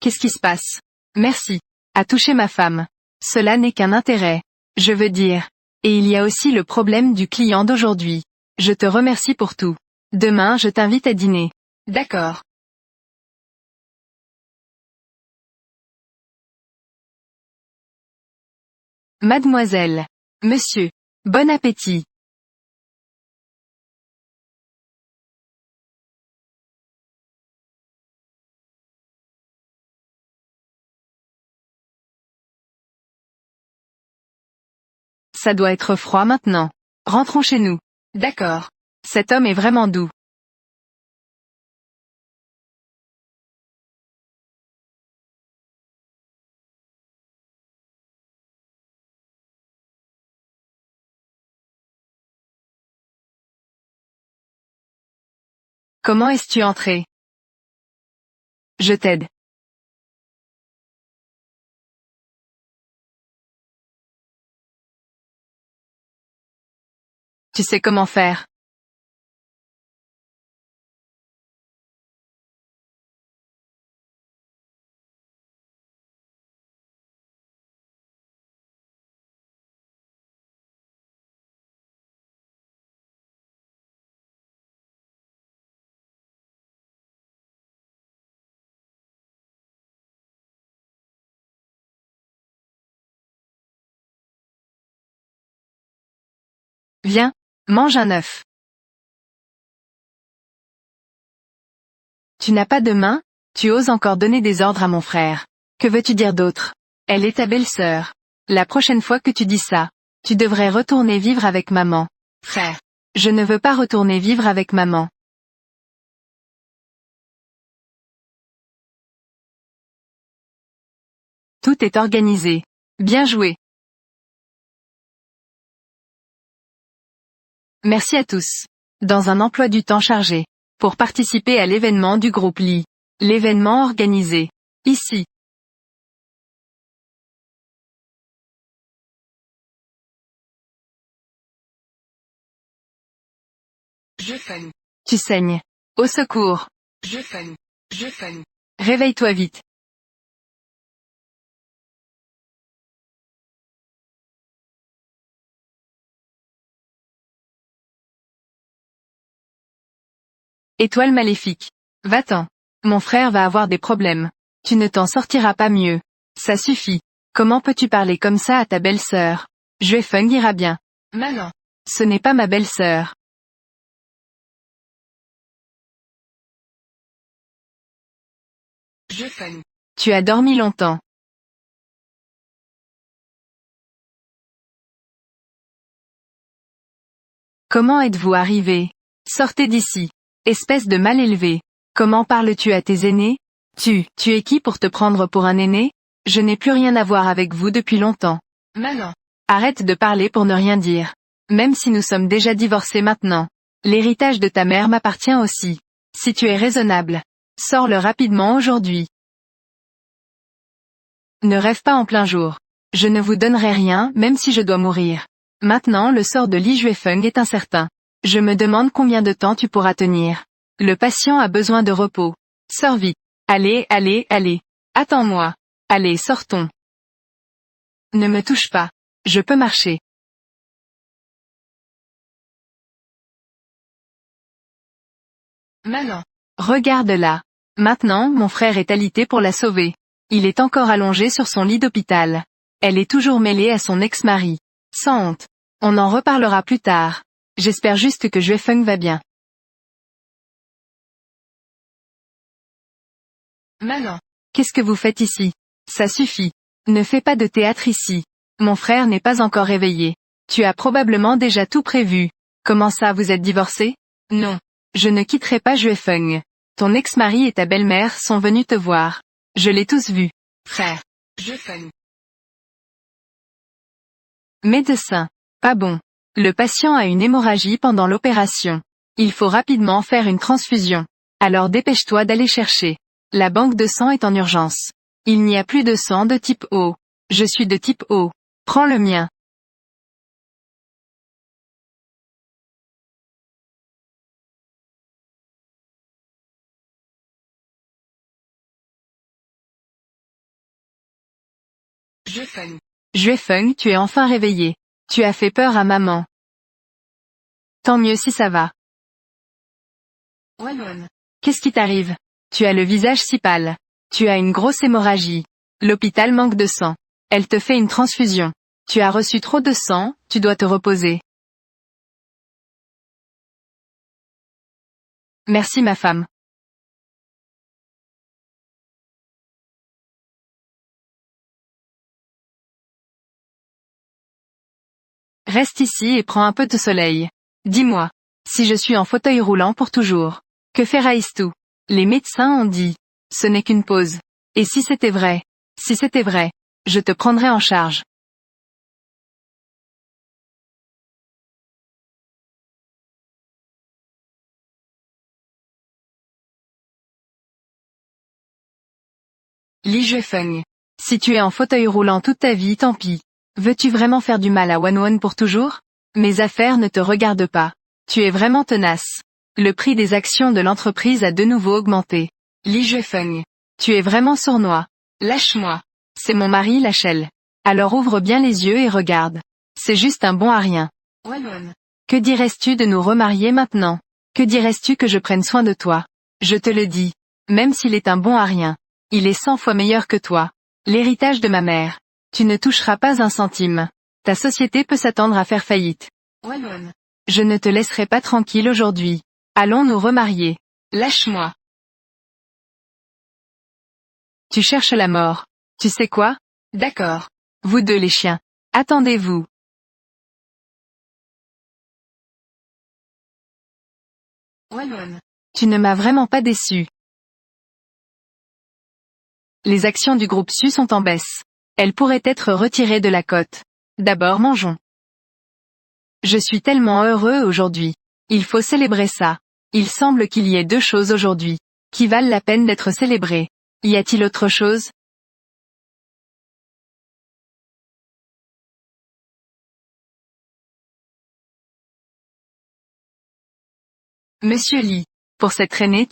Speaker 1: Qu'est-ce qui se passe? Merci. A touché ma femme. Cela n'est qu'un intérêt. Je veux dire. Et il y a aussi le problème du client d'aujourd'hui. Je te remercie pour tout. Demain je t'invite à dîner. D'accord. Mademoiselle. Monsieur. Bon appétit. Ça doit être froid maintenant. Rentrons chez nous. D'accord. Cet homme est vraiment doux. Comment es-tu entré? Je t'aide. Tu sais comment faire. Viens, mange un œuf. Tu n'as pas de main? Tu oses encore donner des ordres à mon frère. Que veux-tu dire d'autre? Elle est ta belle-sœur. La prochaine fois que tu dis ça, tu devrais retourner vivre avec maman. Frère. Je ne veux pas retourner vivre avec maman. Tout est organisé. Bien joué. Merci à tous. Dans un emploi du temps chargé. Pour participer à l'événement du groupe Lee. L'événement organisé. Ici. Je fais. Tu saignes. Au secours. Je fais. Je fais. Réveille-toi vite. Étoile maléfique. Va-t'en. Mon frère va avoir des problèmes. Tu ne t'en sortiras pas mieux. Ça suffit. Comment peux-tu parler comme ça à ta belle-sœur? Juefeng ira bien. Maman. Ce n'est pas ma belle-sœur. Juefeng. Tu as dormi longtemps. Comment êtes-vous arrivé? Sortez d'ici. Espèce de mal élevé. Comment parles-tu à tes aînés? Tu es qui pour te prendre pour un aîné? Je n'ai plus rien à voir avec vous depuis longtemps. Maman. Arrête de parler pour ne rien dire. Même si nous sommes déjà divorcés maintenant. L'héritage de ta mère m'appartient aussi. Si tu es raisonnable. Sors-le rapidement aujourd'hui. Ne rêve pas en plein jour. Je ne vous donnerai rien, même si je dois mourir. Maintenant le sort de Li Juefeng est incertain. Je me demande combien de temps tu pourras tenir. Le patient a besoin de repos. Sors vite. Allez, allez, allez. Attends-moi. Allez, sortons. Ne me touche pas. Je peux marcher. Maman. Regarde là. Maintenant, mon frère est alité pour la sauver. Il est encore allongé sur son lit d'hôpital. Elle est toujours mêlée à son ex-mari. Sans honte. On en reparlera plus tard. J'espère juste que Juefeng va bien. Maman. Qu'est-ce que vous faites ici? Ça suffit. Ne fais pas de théâtre ici. Mon frère n'est pas encore réveillé. Tu as probablement déjà tout prévu. Comment ça vous êtes divorcés? Non. Je ne quitterai pas Juefeng. Ton ex-mari et ta belle-mère sont venus te voir. Je l'ai tous vu. Frère. Juefeng. Médecin. Pas bon. Le patient a une hémorragie pendant l'opération. Il faut rapidement faire une transfusion. Alors dépêche-toi d'aller chercher. La banque de sang est en urgence. Il n'y a plus de sang de type O. Je suis de type O. Prends le mien. Juefeng, tu es enfin réveillé. Tu as fait peur à maman. Tant mieux si ça va. Qu'est-ce qui t'arrive? Tu as le visage si pâle. Tu as une grosse hémorragie. L'hôpital manque de sang. Elle te fait une transfusion. Tu as reçu trop de sang, tu dois te reposer. Merci ma femme. Reste ici et prends un peu de soleil. Dis-moi. Si je suis en fauteuil roulant pour toujours. Que ferais-tu? Les médecins ont dit. Ce n'est qu'une pause. Et si c'était vrai? Si c'était vrai, je te prendrais en charge. Li Juefeng. Si tu es en fauteuil roulant toute ta vie, tant pis. Veux-tu vraiment faire du mal à Wanwan pour toujours? Mes affaires ne te regardent pas. Tu es vraiment tenace. Le prix des actions de l'entreprise a de nouveau augmenté. Li Juefeng. Tu es vraiment sournois. Lâche-moi. C'est mon mari Lachelle. Alors ouvre bien les yeux et regarde. C'est juste un bon à rien. Que dirais-tu de nous remarier maintenant? Que dirais-tu que je prenne soin de toi? Je te le dis. Même s'il est un bon à rien. Il est 100 fois meilleur que toi. L'héritage de ma mère. Tu ne toucheras pas un centime. Ta société peut s'attendre à faire faillite. Je ne te laisserai pas tranquille aujourd'hui. Allons nous remarier. Lâche-moi. Tu cherches la mort. Tu sais quoi? D'accord. Vous deux les chiens. Attendez-vous. Tu ne m'as vraiment pas déçu. Les actions du groupe Su sont en baisse. Elles pourraient être retirées de la cote. D'abord mangeons. Je suis tellement heureux aujourd'hui. Il faut célébrer ça. Il semble qu'il y ait deux choses aujourd'hui, qui valent la peine d'être célébrées. Y a-t-il autre chose? Monsieur Li. Pour cette traînée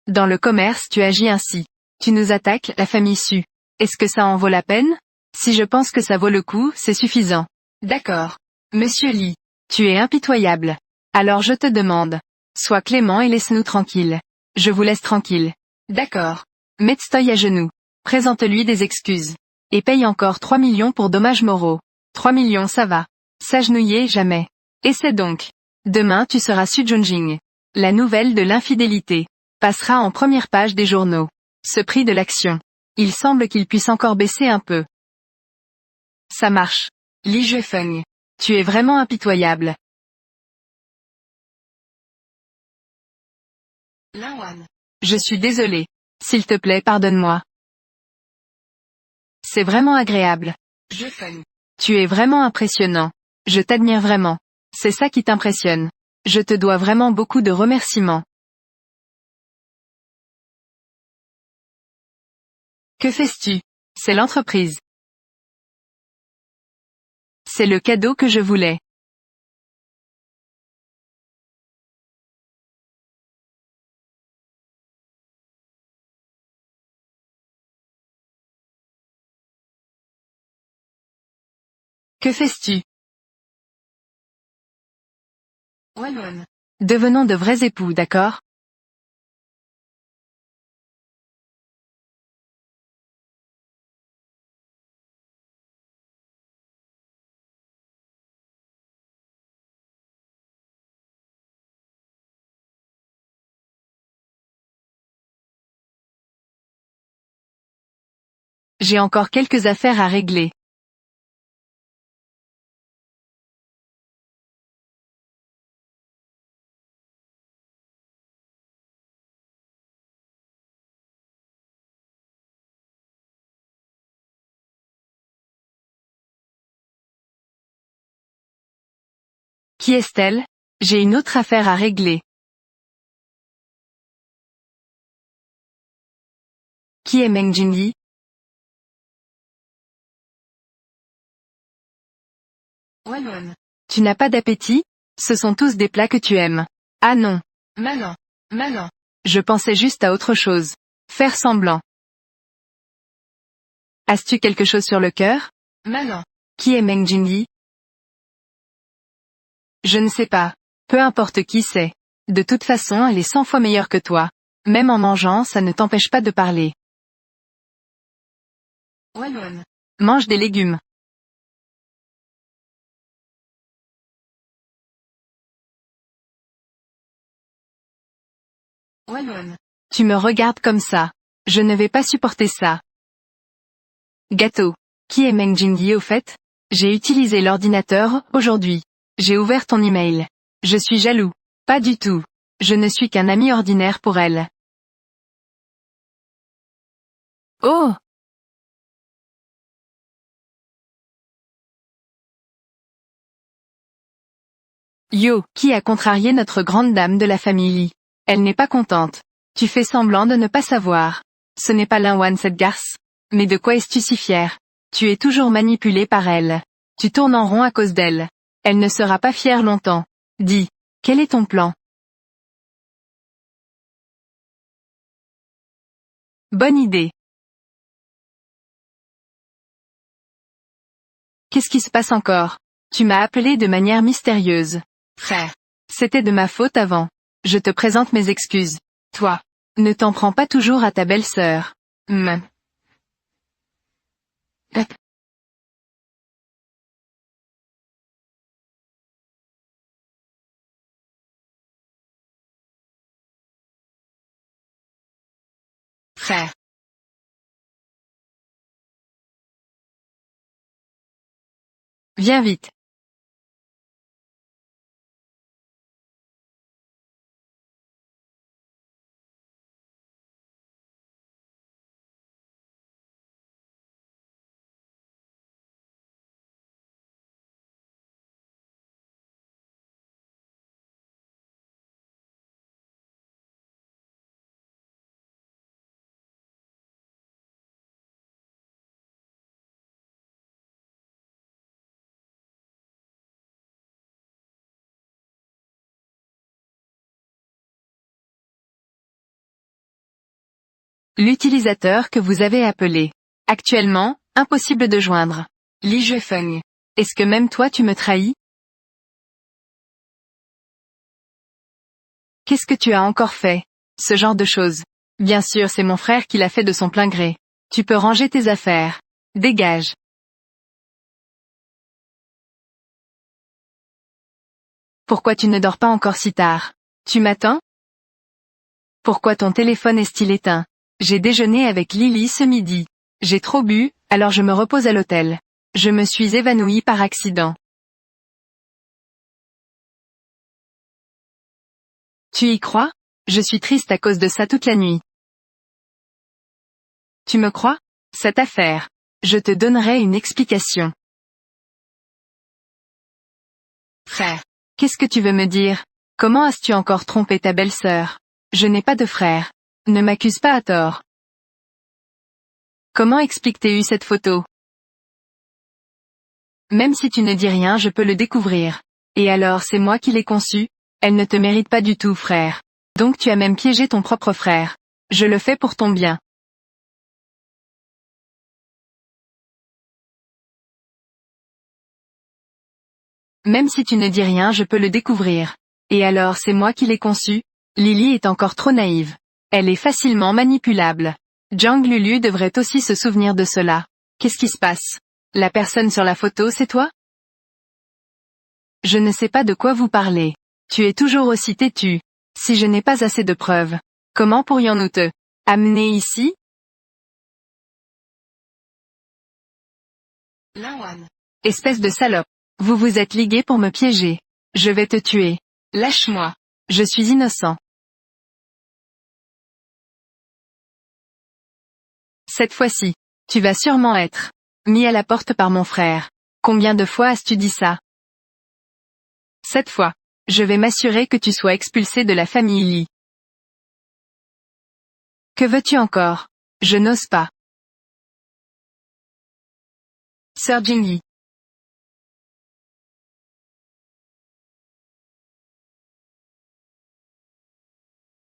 Speaker 1: dans le commerce tu agis ainsi. Tu nous attaques, la famille Su. Est-ce que ça en vaut la peine? Si je pense que ça vaut le coup, c'est suffisant. D'accord. Monsieur Li. Tu es impitoyable. Alors je te demande. Sois clément et laisse-nous tranquilles. Je vous laisse tranquille. D'accord. Mets-toi à genoux. Présente-lui des excuses. Et paye encore 3 millions pour dommages moraux. 3 millions ça va. S'agenouiller jamais. Essaie donc. Demain tu seras Su Junjing. La nouvelle de l'infidélité passera en première page des journaux. Ce prix de l'action. Il semble qu'il puisse encore baisser un peu. Ça marche. Li Juefeng. Tu es vraiment impitoyable. Je suis désolé. S'il te plaît, pardonne-moi. C'est vraiment agréable. Tu es vraiment impressionnant. Je t'admire vraiment. C'est ça qui t'impressionne. Je te dois vraiment beaucoup de remerciements. Que fais-tu? C'est l'entreprise. C'est le cadeau que je voulais. Que fais-tu? Devenons de vrais époux, d'accord? J'ai encore quelques affaires à régler. Qui est-elle? J'ai une autre affaire à régler. Qui est Meng Jingyi? Tu n'as pas d'appétit? Ce sont tous des plats que tu aimes. Ah non. Malin. Malin. Je pensais juste à autre chose. Faire semblant. As-tu quelque chose sur le cœur? Manon. Qui est Meng Jingyi? Je ne sais pas. Peu importe qui c'est. De toute façon, elle est 100 fois meilleure que toi. Même en mangeant, ça ne t'empêche pas de parler. Wallon. Mange des légumes. Wallon. Tu me regardes comme ça. Je ne vais pas supporter ça. Gâteau. Qui est Meng Jingyi au fait? J'ai utilisé l'ordinateur, aujourd'hui. J'ai ouvert ton email. Je suis jaloux. Pas du tout. Je ne suis qu'un ami ordinaire pour elle. Oh! Yo, qui a contrarié notre grande dame de la famille Li? Elle n'est pas contente. Tu fais semblant de ne pas savoir. Ce n'est pas Lin cette garce. Mais de quoi es-tu si fière? Tu es toujours manipulé par elle. Tu tournes en rond à cause d'elle. Elle ne sera pas fière longtemps. Dis, quel est ton plan? Bonne idée. Qu'est-ce qui se passe encore? Tu m'as appelé de manière mystérieuse. Frère. C'était de ma faute avant. Je te présente mes excuses. Toi. Ne t'en prends pas toujours à ta belle-sœur. Frère. Viens vite. L'utilisateur que vous avez appelé. Actuellement, impossible de joindre. Li Juefeng. Est-ce que même toi tu me trahis? Qu'est-ce que tu as encore fait? Ce genre de choses. Bien sûr, c'est mon frère qui l'a fait de son plein gré. Tu peux ranger tes affaires. Dégage. Pourquoi tu ne dors pas encore si tard? Tu m'attends? Pourquoi ton téléphone est-il éteint? J'ai déjeuné avec Lily ce midi. J'ai trop bu, alors je me repose à l'hôtel. Je me suis évanouie par accident. Tu y crois? Je suis triste à cause de ça toute la nuit. Tu me crois? Cette affaire. Je te donnerai une explication. Frère. Qu'est-ce que tu veux me dire? Comment as-tu encore trompé ta belle-sœur? Je n'ai pas de frère. Ne m'accuse pas à tort. Comment expliques-tu cette photo? Même si tu ne dis rien, je peux le découvrir. Et alors c'est moi qui l'ai conçue? Elle ne te mérite pas du tout, frère. Donc tu as même piégé ton propre frère. Je le fais pour ton bien. Même si tu ne dis rien, je peux le découvrir. Et alors c'est moi qui l'ai conçue? Lily est encore trop naïve. Elle est facilement manipulable. Zhang Lulu devrait aussi se souvenir de cela. Qu'est-ce qui se passe? La personne sur la photo, c'est toi? Je ne sais pas de quoi vous parlez. Tu es toujours aussi têtu. Si je n'ai pas assez de preuves, comment pourrions-nous te amener ici? Lawan. Espèce de salope. Vous vous êtes ligués pour me piéger. Je vais te tuer. Lâche-moi. Je suis innocent. Cette fois-ci, tu vas sûrement être mis à la porte par mon frère. Combien de fois as-tu dit ça? Cette fois, je vais m'assurer que tu sois expulsé de la famille Li. Que veux-tu encore? Je n'ose pas. Sir Jingyi.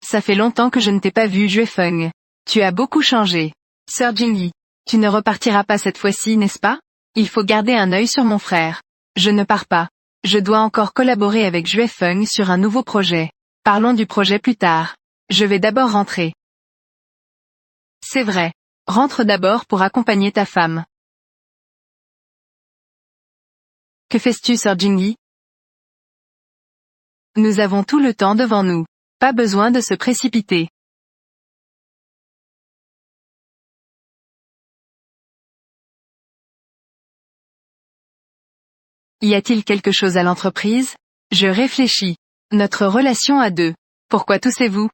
Speaker 1: Ça fait longtemps que je ne t'ai pas vu, Juefeng. Tu as beaucoup changé. Sir Jingyi. Tu ne repartiras pas cette fois-ci, n'est-ce pas? Il faut garder un œil sur mon frère. Je ne pars pas. Je dois encore collaborer avec Juefeng sur un nouveau projet. Parlons du projet plus tard. Je vais d'abord rentrer. C'est vrai. Rentre d'abord pour accompagner ta femme. Que fais-tu, Sir Jingyi? Nous avons tout le temps devant nous. Pas besoin de se précipiter. Y a-t-il quelque chose à l'entreprise? Je réfléchis. Notre relation à deux. Pourquoi toussez-vous?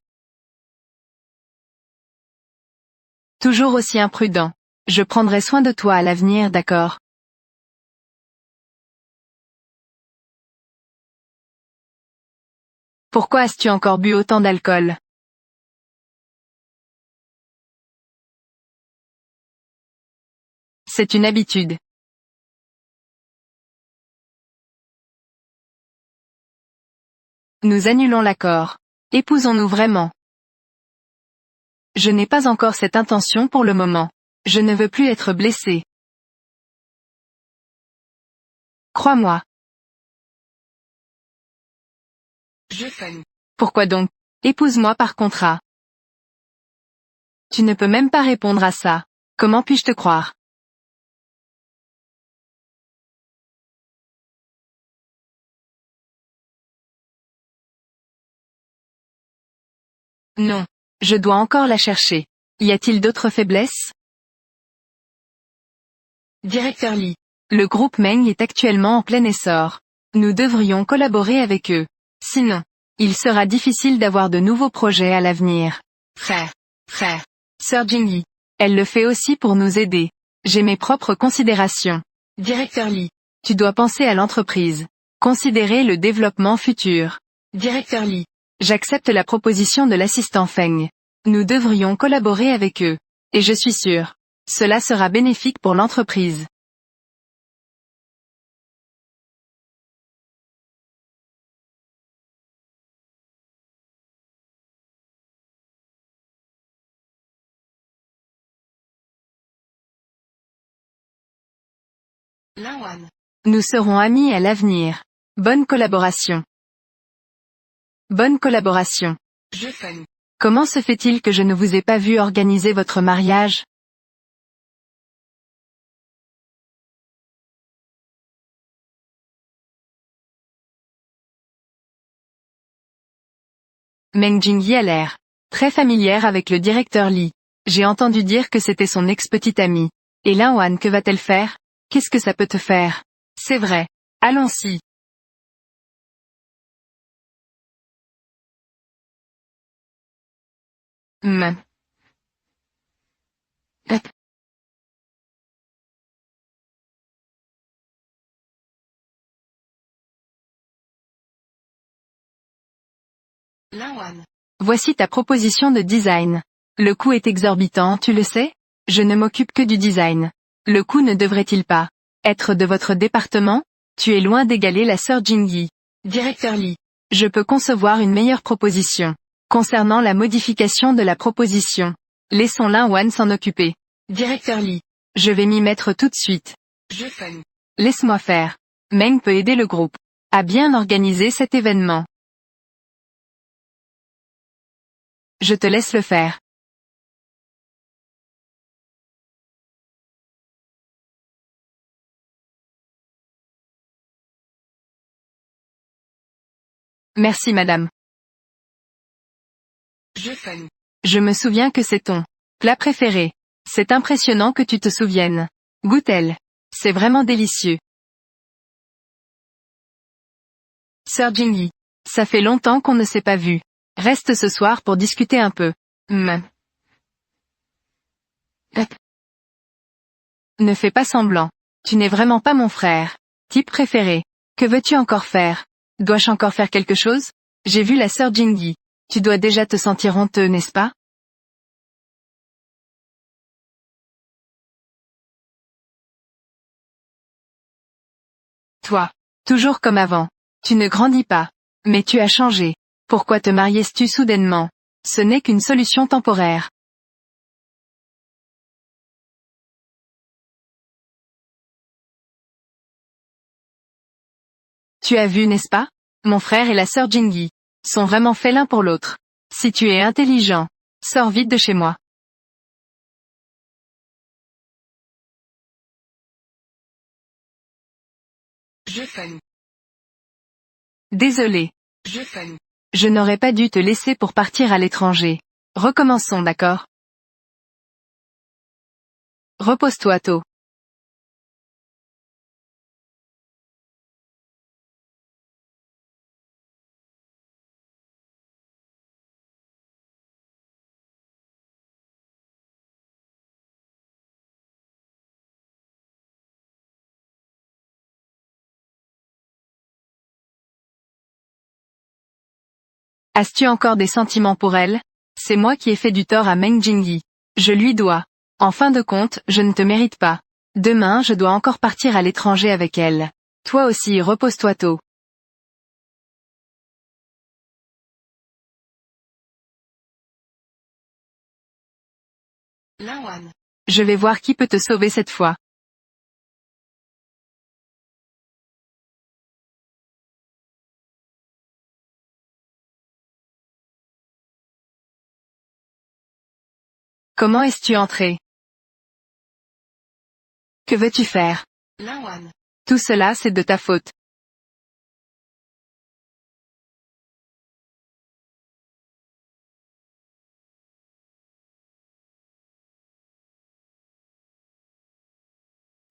Speaker 1: Toujours aussi imprudent. Je prendrai soin de toi à l'avenir, d'accord? Pourquoi as-tu encore bu autant d'alcool? C'est une habitude. Nous annulons l'accord. Épousons-nous vraiment? Je n'ai pas encore cette intention pour le moment. Je ne veux plus être blessé. Crois-moi. Pourquoi donc? Épouse-moi par contrat. Tu ne peux même pas répondre à ça. Comment puis-je te croire? Non. Je dois encore la chercher. Y a-t-il d'autres faiblesses? Directeur Lee. Le groupe Meng est actuellement en plein essor. Nous devrions collaborer avec eux. Sinon, il sera difficile d'avoir de nouveaux projets à l'avenir. Frère. Sir Jingyi. Elle le fait aussi pour nous aider. J'ai mes propres considérations. Directeur Lee. Tu dois penser à l'entreprise. Considérer le développement futur. Directeur Lee. J'accepte la proposition de l'assistant Feng. Nous devrions collaborer avec eux. Et je suis sûr. Cela sera bénéfique pour l'entreprise. Nous serons amis à l'avenir. Bonne collaboration. Bonne collaboration. Comment se fait-il que je ne vous ai pas vu organiser votre mariage? Meng Jingyi a l'air très familière avec le directeur Li. J'ai entendu dire que c'était son ex-petite amie. Et Linwan, que va-t-elle faire? Qu'est-ce que ça peut te faire? C'est vrai. Allons-y. Hmm. Hop. Voici ta proposition de design. Le coût est exorbitant, tu le sais? Je ne m'occupe que du design. Le coût ne devrait-il pas être de votre département? Tu es loin d'égaler la sœur Jingyi. Directeur Li. Je peux concevoir une meilleure proposition. Concernant la modification de la proposition. Laissons Linwan s'en occuper. Directeur Li. Je vais m'y mettre tout de suite. Laisse-moi faire. Meng peut aider le groupe à bien organiser cet événement. Je te laisse le faire. Merci madame. Je me souviens que c'est ton plat préféré. C'est impressionnant que tu te souviennes. Goûte-t-elle. C'est vraiment délicieux. Sir Jingyi. Ça fait longtemps qu'on ne s'est pas vu. Reste ce soir pour discuter un peu. Hop. Ne fais pas semblant. Tu n'es vraiment pas mon frère. Type préféré. Que veux-tu encore faire? Dois-je encore faire quelque chose? J'ai vu la sœur Jingyi. Tu dois déjà te sentir honteux, n'est-ce pas? Toi. Toujours comme avant. Tu ne grandis pas. Mais tu as changé. Pourquoi te mariais-tu soudainement? Ce n'est qu'une solution temporaire. Tu as vu, n'est-ce pas? Mon frère et la sœur Jingy sont vraiment faits l'un pour l'autre. Si tu es intelligent, sors vite de chez moi.
Speaker 2: Je feng.
Speaker 1: Désolé.
Speaker 2: Je feng.
Speaker 1: Je n'aurais pas dû te laisser pour partir à l'étranger. Recommençons, d'accord? Repose-toi tôt. As-tu encore des sentiments pour elle? C'est moi qui ai fait du tort à Meng Jingyi. Je lui dois. En fin de compte, je ne te mérite pas. Demain je dois encore partir à l'étranger avec elle. Toi aussi, repose-toi tôt.
Speaker 2: Lin Wan.
Speaker 1: Je vais voir qui peut te sauver cette fois. Comment es-tu entré? Que veux-tu faire?
Speaker 2: Lin Wan.
Speaker 1: Tout cela c'est de ta faute.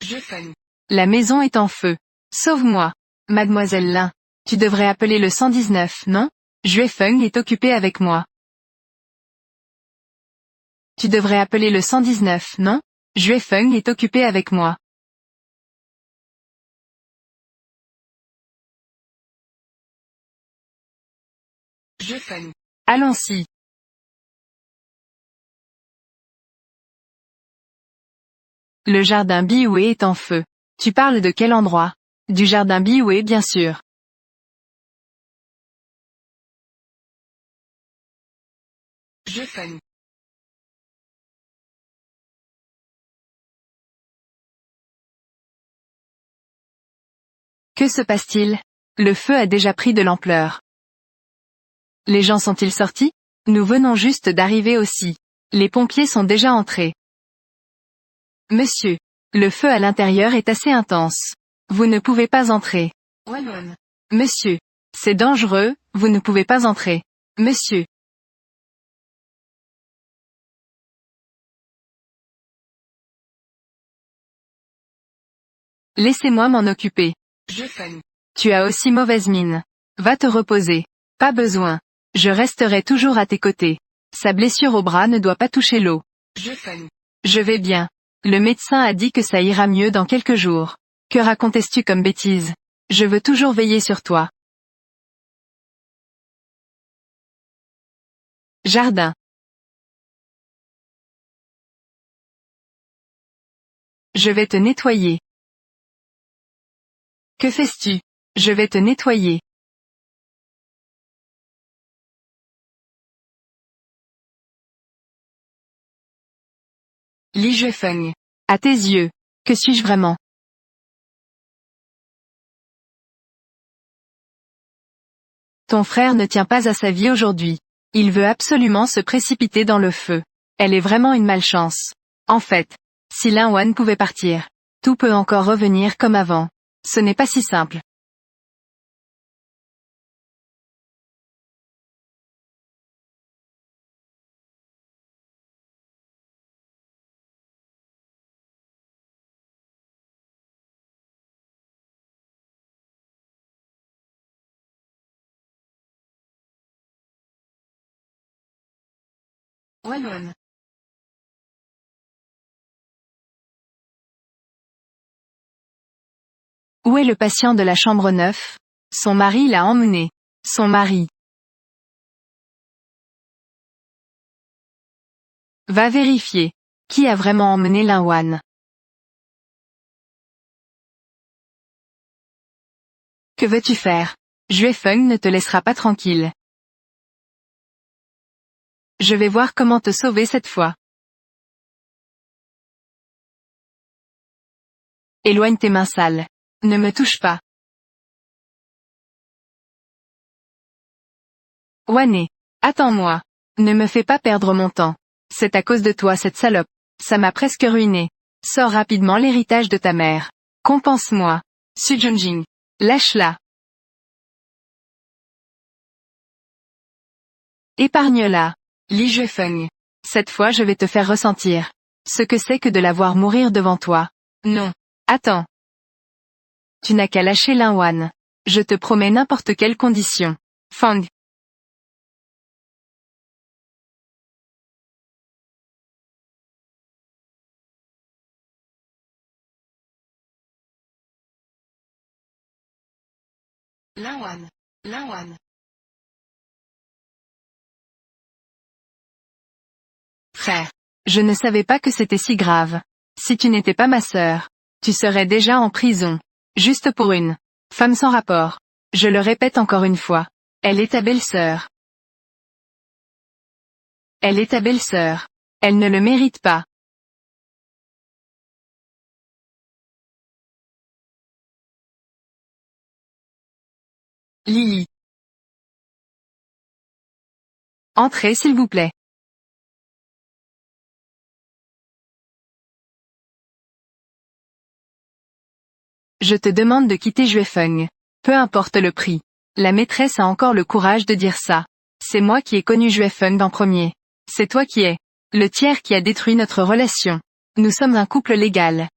Speaker 2: Je feng.
Speaker 1: La maison est en feu. Sauve-moi. Mademoiselle Lin. Tu devrais appeler le 119, non? Jue Feng est occupé avec moi. Tu devrais appeler le 119, non? Jue Feng est occupé avec moi.
Speaker 2: Je feng.
Speaker 1: Allons-y. Le jardin Bioué est en feu. Tu parles de quel endroit? Du jardin Bioué, bien sûr.
Speaker 2: Je feng.
Speaker 1: Que se passe-t-il? Le feu a déjà pris de l'ampleur. Les gens sont-ils sortis? Nous venons juste d'arriver aussi. Les pompiers sont déjà entrés. Monsieur. Le feu à l'intérieur est assez intense. Vous ne pouvez pas entrer.
Speaker 2: Wan Wan.
Speaker 1: Monsieur. C'est dangereux, vous ne pouvez pas entrer. Monsieur. Laissez-moi m'en occuper.
Speaker 2: Je feng.
Speaker 1: Tu as aussi mauvaise mine. Va te reposer. Pas besoin. Je resterai toujours à tes côtés. Sa blessure au bras ne doit pas toucher l'eau.
Speaker 2: Je feng.
Speaker 1: Je vais bien. Le médecin a dit que ça ira mieux dans quelques jours. Que racontes-tu comme bêtise? Je veux toujours veiller sur toi. Jardin. Je vais te nettoyer. Que fais-tu? Je vais te nettoyer. Li Juefeng. À tes yeux. Que suis-je vraiment? Ton frère ne tient pas à sa vie aujourd'hui. Il veut absolument se précipiter dans le feu. Elle est vraiment une malchance. En fait, si Lin Wan pouvait partir, tout peut encore revenir comme avant. Ce n'est pas si simple.
Speaker 2: Wan Wan.
Speaker 1: Où est le patient de la chambre 9? Son mari l'a emmené. Son mari. Va vérifier. Qui a vraiment emmené Lin Wan? Que veux-tu faire? Juefeng ne te laissera pas tranquille. Je vais voir comment te sauver cette fois. Éloigne tes mains sales. Ne me touche pas. Wané. Attends-moi. Ne me fais pas perdre mon temps. C'est à cause de toi cette salope. Ça m'a presque ruiné. Sors rapidement l'héritage de ta mère. Compense-moi. Su Junjing. Lâche-la. Épargne-la. Li Juefeng. Cette fois je vais te faire ressentir ce que c'est que de la voir mourir devant toi. Non. Attends. Tu n'as qu'à lâcher Linwan. Je te promets n'importe quelle condition. Fang.
Speaker 2: Linwan. Linwan.
Speaker 1: Frère. Je ne savais pas que c'était si grave. Si tu n'étais pas ma sœur, tu serais déjà en prison. Juste pour une femme sans rapport. Je le répète encore une fois. Elle est ta belle-sœur. Elle est ta belle-sœur. Elle ne le mérite pas. Lily. Entrez s'il vous plaît. Je te demande de quitter Juefeng. Peu importe le prix. La maîtresse a encore le courage de dire ça. C'est moi qui ai connu Juefeng en premier. C'est toi qui es le tiers qui a détruit notre relation. Nous sommes un couple légal.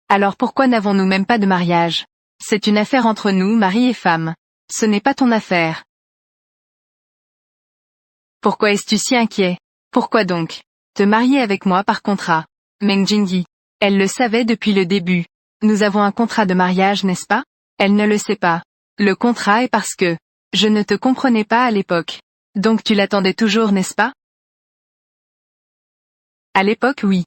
Speaker 1: Alors pourquoi n'avons-nous même pas de mariage? C'est une affaire entre nous, mari et femme. Ce n'est pas ton affaire. Pourquoi es-tu si inquiet? Pourquoi donc te marier avec moi par contrat? Meng Jingyi. Elle le savait depuis le début. Nous avons un contrat de mariage, n'est-ce pas? Elle ne le sait pas. Le contrat est parce que je ne te comprenais pas à l'époque. Donc tu l'attendais toujours, n'est-ce pas? À l'époque, oui.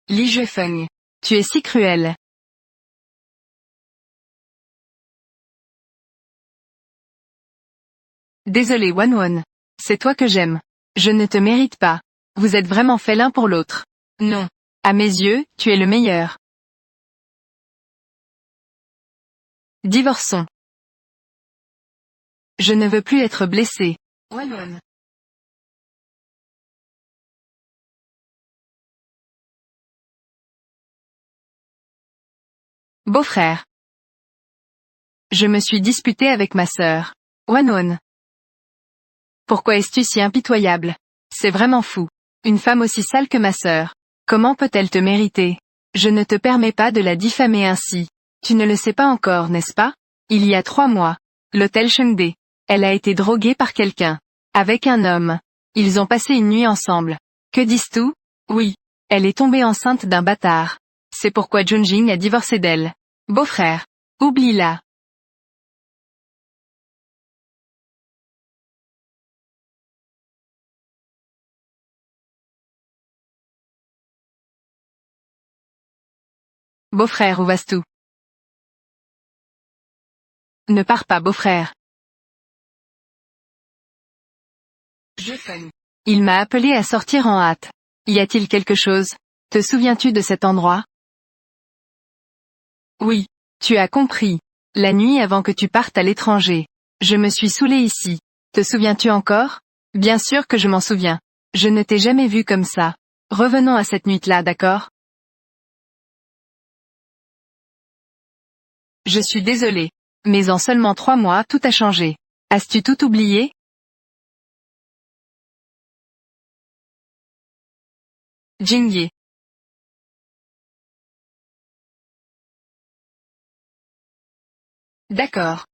Speaker 1: Li Juefeng. Tu es si cruel. Désolé Wanwon. C'est toi que j'aime. Je ne te mérite pas. Vous êtes vraiment faits l'un pour l'autre. Non. À mes yeux, tu es le meilleur. Divorçons. Je ne veux plus être blessé.
Speaker 2: Wanwon.
Speaker 1: Beau-frère. Je me suis disputé avec ma sœur. Wanwon. Pourquoi es-tu si impitoyable? C'est vraiment fou. Une femme aussi sale que ma sœur. Comment peut-elle te mériter? Je ne te permets pas de la diffamer ainsi. Tu ne le sais pas encore, n'est-ce pas? Il y a 3 mois. L'hôtel Chengde. Elle a été droguée par quelqu'un. Avec un homme. Ils ont passé une nuit ensemble. Que dis-tu? Oui. Elle est tombée enceinte d'un bâtard. C'est pourquoi Junjing a divorcé d'elle. Beau-frère. Oublie-la. Beau-frère, où vas-tu? Ne pars pas, beau-frère.
Speaker 2: Juefeng.
Speaker 1: Il m'a appelé à sortir en hâte. Y a-t-il quelque chose? Te souviens-tu de cet endroit? Oui. Tu as compris. La nuit avant que tu partes à l'étranger. Je me suis saoulé ici. Te souviens-tu encore? Bien sûr que je m'en souviens. Je ne t'ai jamais vu comme ça. Revenons à cette nuit-là, d'accord? Je suis désolé. Mais en seulement 3 mois, tout a changé. As-tu tout oublié? Jingye. D'accord.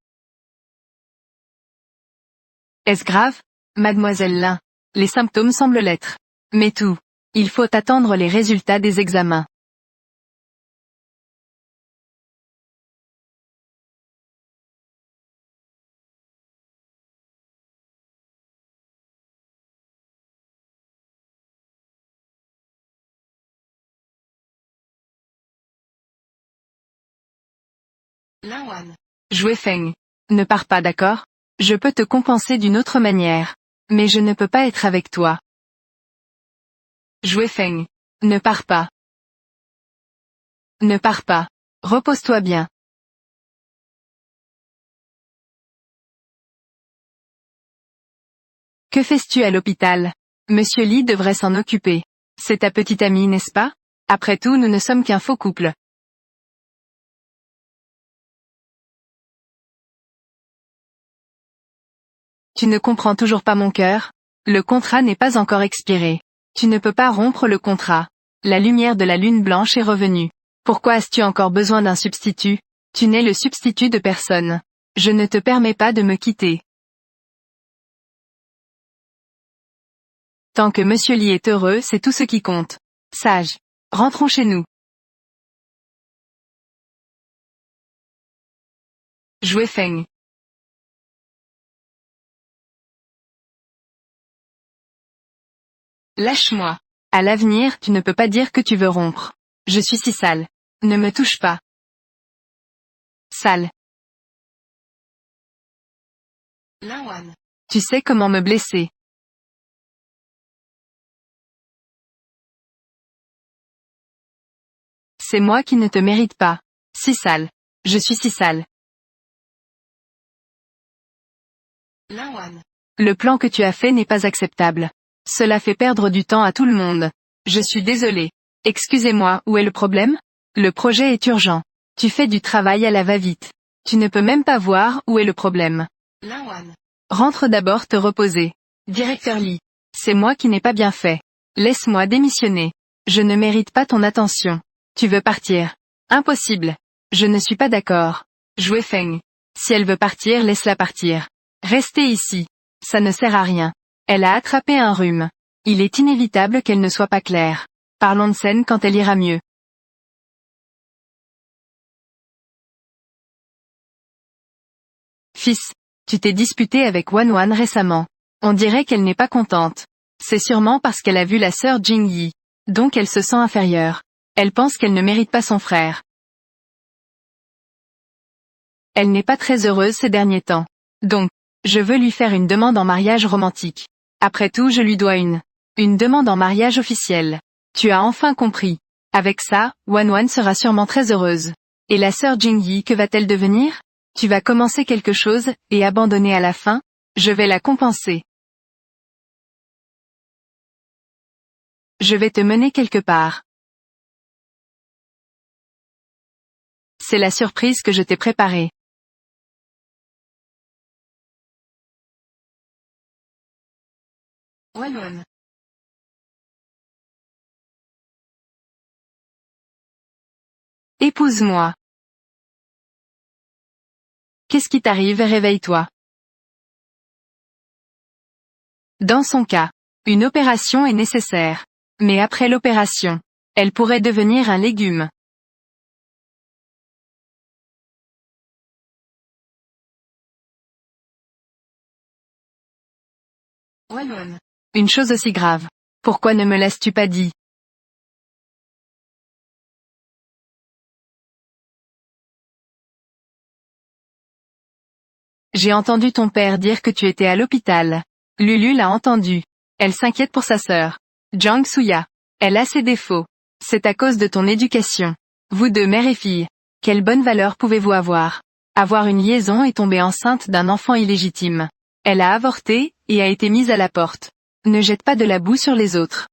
Speaker 1: Est-ce grave? Mademoiselle Lin. Les symptômes semblent l'être. Mais tout. Il faut attendre les résultats des examens.
Speaker 2: Linwan.
Speaker 1: Juefeng. Ne pars pas, d'accord? Je peux te compenser d'une autre manière. Mais je ne peux pas être avec toi. Juefeng. Ne pars pas. Ne pars pas. Repose-toi bien. Que fais-tu à l'hôpital? Monsieur Lee devrait s'en occuper. C'est ta petite amie, n'est-ce pas? Après tout, nous ne sommes qu'un faux couple. Tu ne comprends toujours pas mon cœur? Le contrat n'est pas encore expiré. Tu ne peux pas rompre le contrat. La lumière de la lune blanche est revenue. Pourquoi as-tu encore besoin d'un substitut? Tu n'es le substitut de personne. Je ne te permets pas de me quitter. Tant que Monsieur Lee est heureux, c'est tout ce qui compte. Sage. Rentrons chez nous. Jouer Feng. Lâche-moi. À l'avenir, tu ne peux pas dire que tu veux rompre. Je suis si sale. Ne me touche pas. Sale.
Speaker 2: Lawan.
Speaker 1: Tu sais comment me blesser. C'est moi qui ne te mérite pas. Si sale. Je suis si sale.
Speaker 2: Lawan.
Speaker 1: Le plan que tu as fait n'est pas acceptable. Cela fait perdre du temps à tout le monde. Je suis désolé. Excusez-moi, où est le problème? Le projet est urgent. Tu fais du travail à la va-vite. Tu ne peux même pas voir où est le problème.
Speaker 2: Lawan.
Speaker 1: Rentre d'abord te reposer. Directeur Lee. C'est moi qui n'ai pas bien fait. Laisse-moi démissionner. Je ne mérite pas ton attention. Tu veux partir. Impossible. Je ne suis pas d'accord. Jouer Feng. Si elle veut partir, laisse-la partir. Restez ici. Ça ne sert à rien. Elle a attrapé un rhume. Il est inévitable qu'elle ne soit pas claire. Parlons de scène quand elle ira mieux. Fils, tu t'es disputé avec Wanwan récemment. On dirait qu'elle n'est pas contente. C'est sûrement parce qu'elle a vu la sœur Jing Yi. Donc elle se sent inférieure. Elle pense qu'elle ne mérite pas son frère. Elle n'est pas très heureuse ces derniers temps. Donc, je veux lui faire une demande en mariage romantique. Après tout, je lui dois une demande en mariage officielle. Tu as enfin compris. Avec ça, Wanwan sera sûrement très heureuse. Et la sœur Jing Yi, que va-t-elle devenir? Tu vas commencer quelque chose, et abandonner à la fin? Je vais la compenser. Je vais te mener quelque part. C'est la surprise que je t'ai préparée.
Speaker 2: Wanwan.
Speaker 1: Épouse-moi. Qu'est-ce qui t'arrive? Réveille-toi. Dans son cas, une opération est nécessaire. Mais après l'opération, elle pourrait devenir un légume.
Speaker 2: Wanwan.
Speaker 1: Une chose aussi grave. Pourquoi ne me l'as-tu pas dit? J'ai entendu ton père dire que tu étais à l'hôpital. Lulu l'a entendu. Elle s'inquiète pour sa sœur. Jiang Suya. Elle a ses défauts. C'est à cause de ton éducation. Vous deux, mère et fille. Quelle bonne valeur pouvez-vous avoir? Avoir une liaison et tomber enceinte d'un enfant illégitime. Elle a avorté, et a été mise à la porte. Ne jette pas de la boue sur les autres.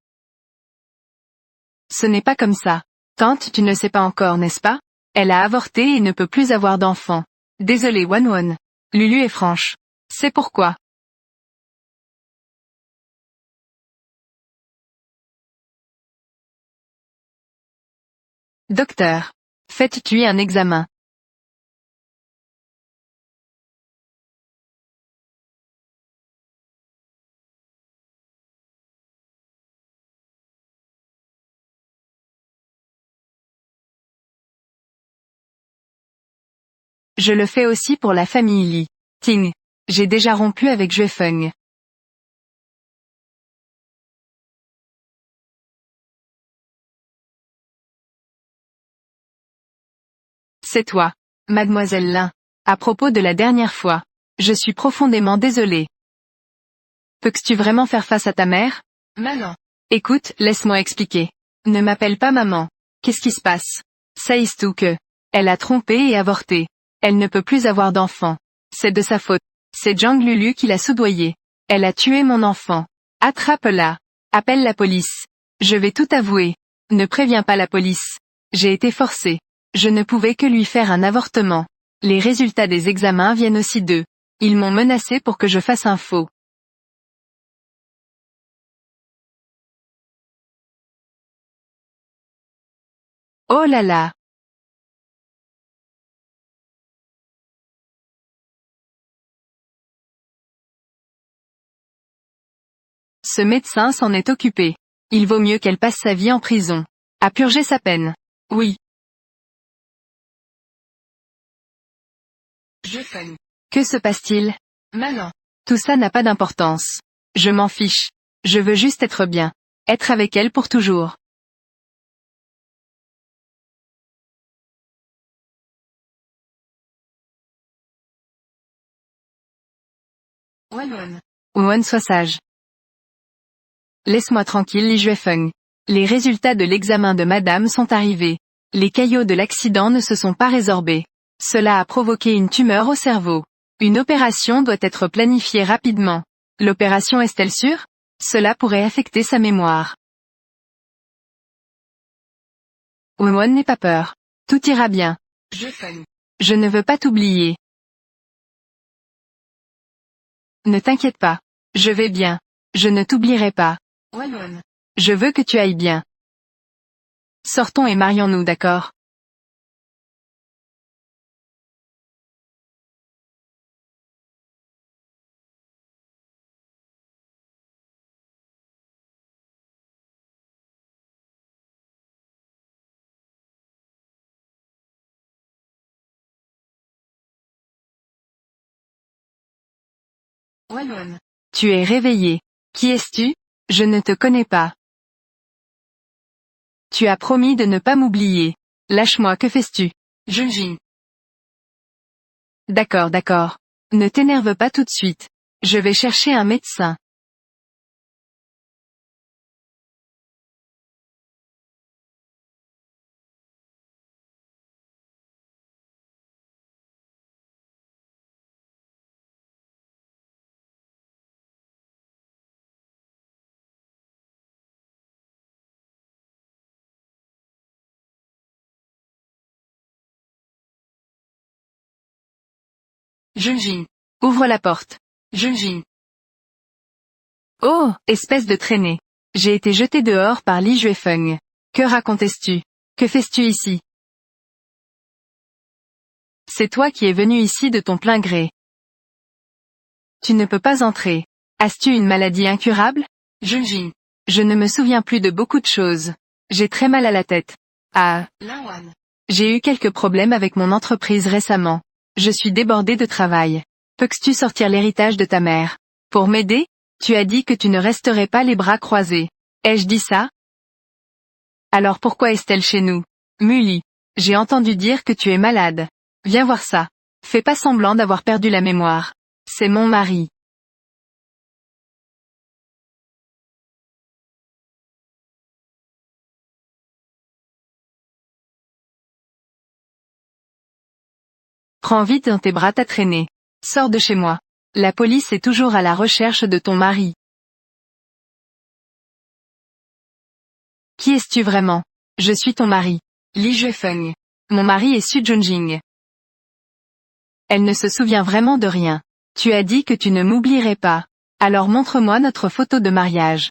Speaker 1: Ce n'est pas comme ça. Tante, tu ne sais pas encore, n'est-ce pas? Elle a avorté et ne peut plus avoir d'enfant. Désolé Wanwan. Lulu est franche. C'est pourquoi. Docteur. Faites-lui un examen. Je le fais aussi pour la famille Lee. Ting. J'ai déjà rompu avec Jue Feng. C'est toi, mademoiselle Lin. À propos de la dernière fois. Je suis profondément désolée. Peux-tu vraiment faire face à ta mère?
Speaker 2: Maman.
Speaker 1: Écoute, laisse-moi expliquer. Ne m'appelle pas maman. Qu'est-ce qui se passe? Sais-tu que elle a trompé et avorté. Elle ne peut plus avoir d'enfant. C'est de sa faute. C'est Jiang Lulu qui l'a soudoyée. Elle a tué mon enfant. Attrape-la. Appelle la police. Je vais tout avouer. Ne préviens pas la police. J'ai été forcée. Je ne pouvais que lui faire un avortement. Les résultats des examens viennent aussi d'eux. Ils m'ont menacé pour que je fasse un faux. Oh là là. Ce médecin s'en est occupé. Il vaut mieux qu'elle passe sa vie en prison. À purger sa peine. Oui.
Speaker 2: Jeu fun.
Speaker 1: Que se passe-t-il?
Speaker 2: Malin.
Speaker 1: Tout ça n'a pas d'importance. Je m'en fiche. Je veux juste être bien. Être avec elle pour toujours.
Speaker 2: Walloon.
Speaker 1: Owen, sois sage. Laisse-moi tranquille, Li Juefeng. Les résultats de l'examen de madame sont arrivés. Les caillots de l'accident ne se sont pas résorbés. Cela a provoqué une tumeur au cerveau. Une opération doit être planifiée rapidement. L'opération est-elle sûre? Cela pourrait affecter sa mémoire. Owen, n'aie pas peur. Tout ira bien.
Speaker 2: Jeu fun.
Speaker 1: Je ne veux pas t'oublier. Ne t'inquiète pas. Je vais bien. Je ne t'oublierai pas.
Speaker 2: Walloon.
Speaker 1: Je veux que tu ailles bien. Sortons et marions-nous, d'accord?
Speaker 2: Walloon.
Speaker 1: Tu es réveillé. Qui es-tu? Je ne te connais pas. Tu as promis de ne pas m'oublier. Lâche-moi, que fais-tu?
Speaker 2: Junjin.
Speaker 1: D'accord, d'accord. Ne t'énerve pas tout de suite. Je vais chercher un médecin.
Speaker 2: Junjin.
Speaker 1: Ouvre la porte.
Speaker 2: Junjin.
Speaker 1: Oh, espèce de traînée. J'ai été jeté dehors par Li Juefeng. Que racontes-tu? Que fais-tu ici? C'est toi qui es venu ici de ton plein gré. Tu ne peux pas entrer. As-tu une maladie incurable?
Speaker 2: Junjin.
Speaker 1: Je ne me souviens plus de beaucoup de choses. J'ai très mal à la tête. Ah,
Speaker 2: Linwan.
Speaker 1: j'ai eu quelques problèmes avec mon entreprise récemment. Je suis débordé de travail. Peux-tu sortir l'héritage de ta mère? Pour m'aider? Tu as dit que tu ne resterais pas les bras croisés. Ai-je dit ça? Alors pourquoi est-elle chez nous? Mully. J'ai entendu dire que tu es malade. Viens voir ça. Fais pas semblant d'avoir perdu la mémoire. C'est mon mari. Prends vite dans tes bras ta traînée. Sors de chez moi. La police est toujours à la recherche de ton mari. Qui es-tu vraiment? Je suis ton mari. Li Juefeng. Mon mari est Su Junjing. Elle ne se souvient vraiment de rien. Tu as dit que tu ne m'oublierais pas. Alors montre-moi notre photo de mariage.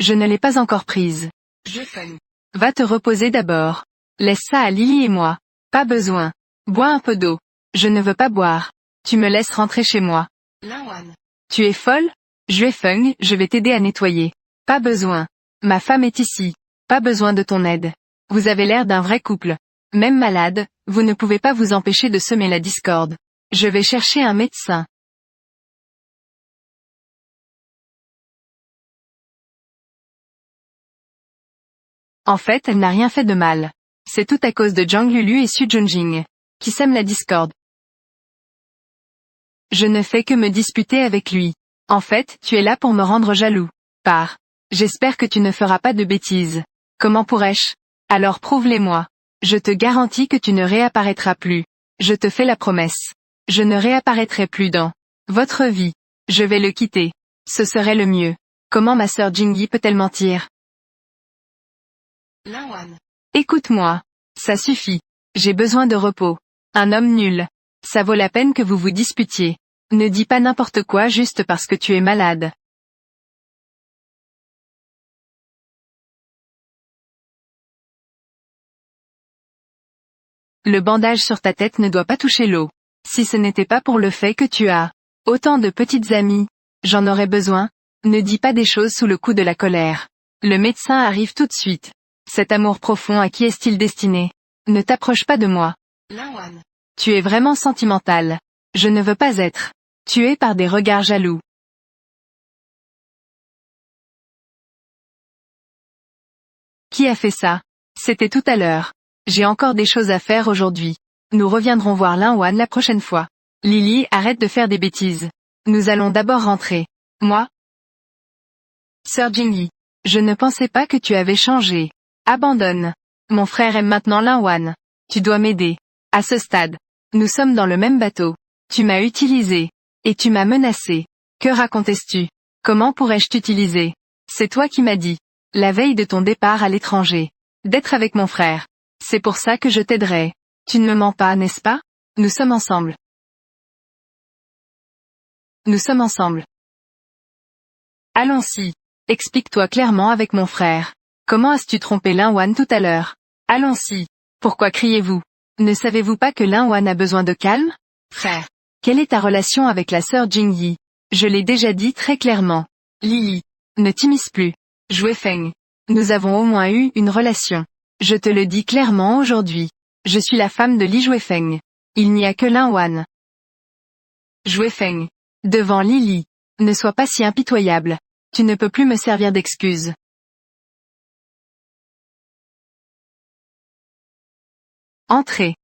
Speaker 1: Je ne l'ai pas encore prise.
Speaker 2: Jeu fun.
Speaker 1: Va te reposer d'abord. Laisse ça à Lily et moi. Pas besoin. Bois un peu d'eau. Je ne veux pas boire. Tu me laisses rentrer chez moi.
Speaker 2: Linwan.
Speaker 1: Tu es folle? Juefeng, je vais t'aider à nettoyer. Pas besoin. Ma femme est ici. Pas besoin de ton aide. Vous avez l'air d'un vrai couple. Même malade, vous ne pouvez pas vous empêcher de semer la discorde. Je vais chercher un médecin. En fait, elle n'a rien fait de mal. C'est tout à cause de Zhang Lulu et Su Junjing, qui sèment la discorde. Je ne fais que me disputer avec lui. En fait, tu es là pour me rendre jaloux. Pars. J'espère que tu ne feras pas de bêtises. Comment pourrais-je? Alors prouve-les-moi. Je te garantis que tu ne réapparaîtras plus. Je te fais la promesse. Je ne réapparaîtrai plus dans votre vie. Je vais le quitter. Ce serait le mieux. Comment ma sœur Jingy peut-elle mentir?
Speaker 2: Linwan.
Speaker 1: Écoute-moi. Ça suffit. J'ai besoin de repos. Un homme nul. Ça vaut la peine que vous vous disputiez. Ne dis pas n'importe quoi juste parce que tu es malade. Le bandage sur ta tête ne doit pas toucher l'eau. Si ce n'était pas pour le fait que tu as autant de petites amies, j'en aurais besoin. Ne dis pas des choses sous le coup de la colère. Le médecin arrive tout de suite. Cet amour profond à qui est-il destiné? Ne t'approche pas de moi.
Speaker 2: Linwan.
Speaker 1: Tu es vraiment sentimental. Je ne veux pas être tué par des regards jaloux. Qui a fait ça? C'était tout à l'heure. J'ai encore des choses à faire aujourd'hui. Nous reviendrons voir Linwan la prochaine fois. Lily, arrête de faire des bêtises. Nous allons d'abord rentrer. Moi? Sœur Jingy. Je ne pensais pas que tu avais changé. Abandonne. Mon frère aime maintenant Linwan. Tu dois m'aider. À ce stade. Nous sommes dans le même bateau. Tu m'as utilisé. Et tu m'as menacé. Que racontes-tu? Comment pourrais-je t'utiliser? C'est toi qui m'as dit, la veille de ton départ à l'étranger, d'être avec mon frère. C'est pour ça que je t'aiderai. Tu ne me mens pas, n'est-ce pas? Nous sommes ensemble. Nous sommes ensemble. Allons-y. Explique-toi clairement avec mon frère. Comment as-tu trompé Linwan tout à l'heure? Allons-y. Pourquoi criez-vous? Ne savez-vous pas que Linwan a besoin de calme?
Speaker 2: Frère.
Speaker 1: Quelle est ta relation avec la sœur Jingy? Je l'ai déjà dit très clairement. Lily. Ne t'immisce plus. Feng. Nous avons au moins eu une relation. Je te le dis clairement aujourd'hui. Je suis la femme de Li Feng. Il n'y a que Linwan. Feng. Devant Lily. Ne sois pas si impitoyable. Tu ne peux plus me servir d'excuse. Entrez.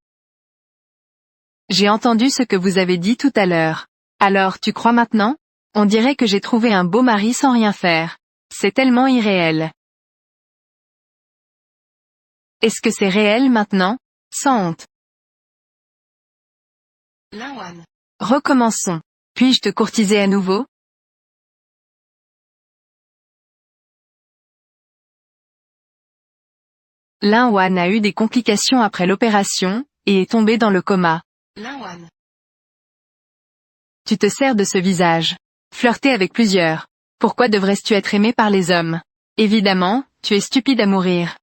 Speaker 1: J'ai entendu ce que vous avez dit tout à l'heure. Alors tu crois maintenant? On dirait que j'ai trouvé un beau mari sans rien faire. C'est tellement irréel. Est-ce que c'est réel maintenant? Sans honte.
Speaker 2: Linwan.
Speaker 1: Recommençons. Puis-je te courtiser à nouveau? Linwan a eu des complications après l'opération, et est tombé dans le coma.
Speaker 2: Linwan.
Speaker 1: Tu te sers de ce visage. Flirter avec plusieurs. Pourquoi devrais-tu être aimé par les hommes? Évidemment, tu es stupide à mourir.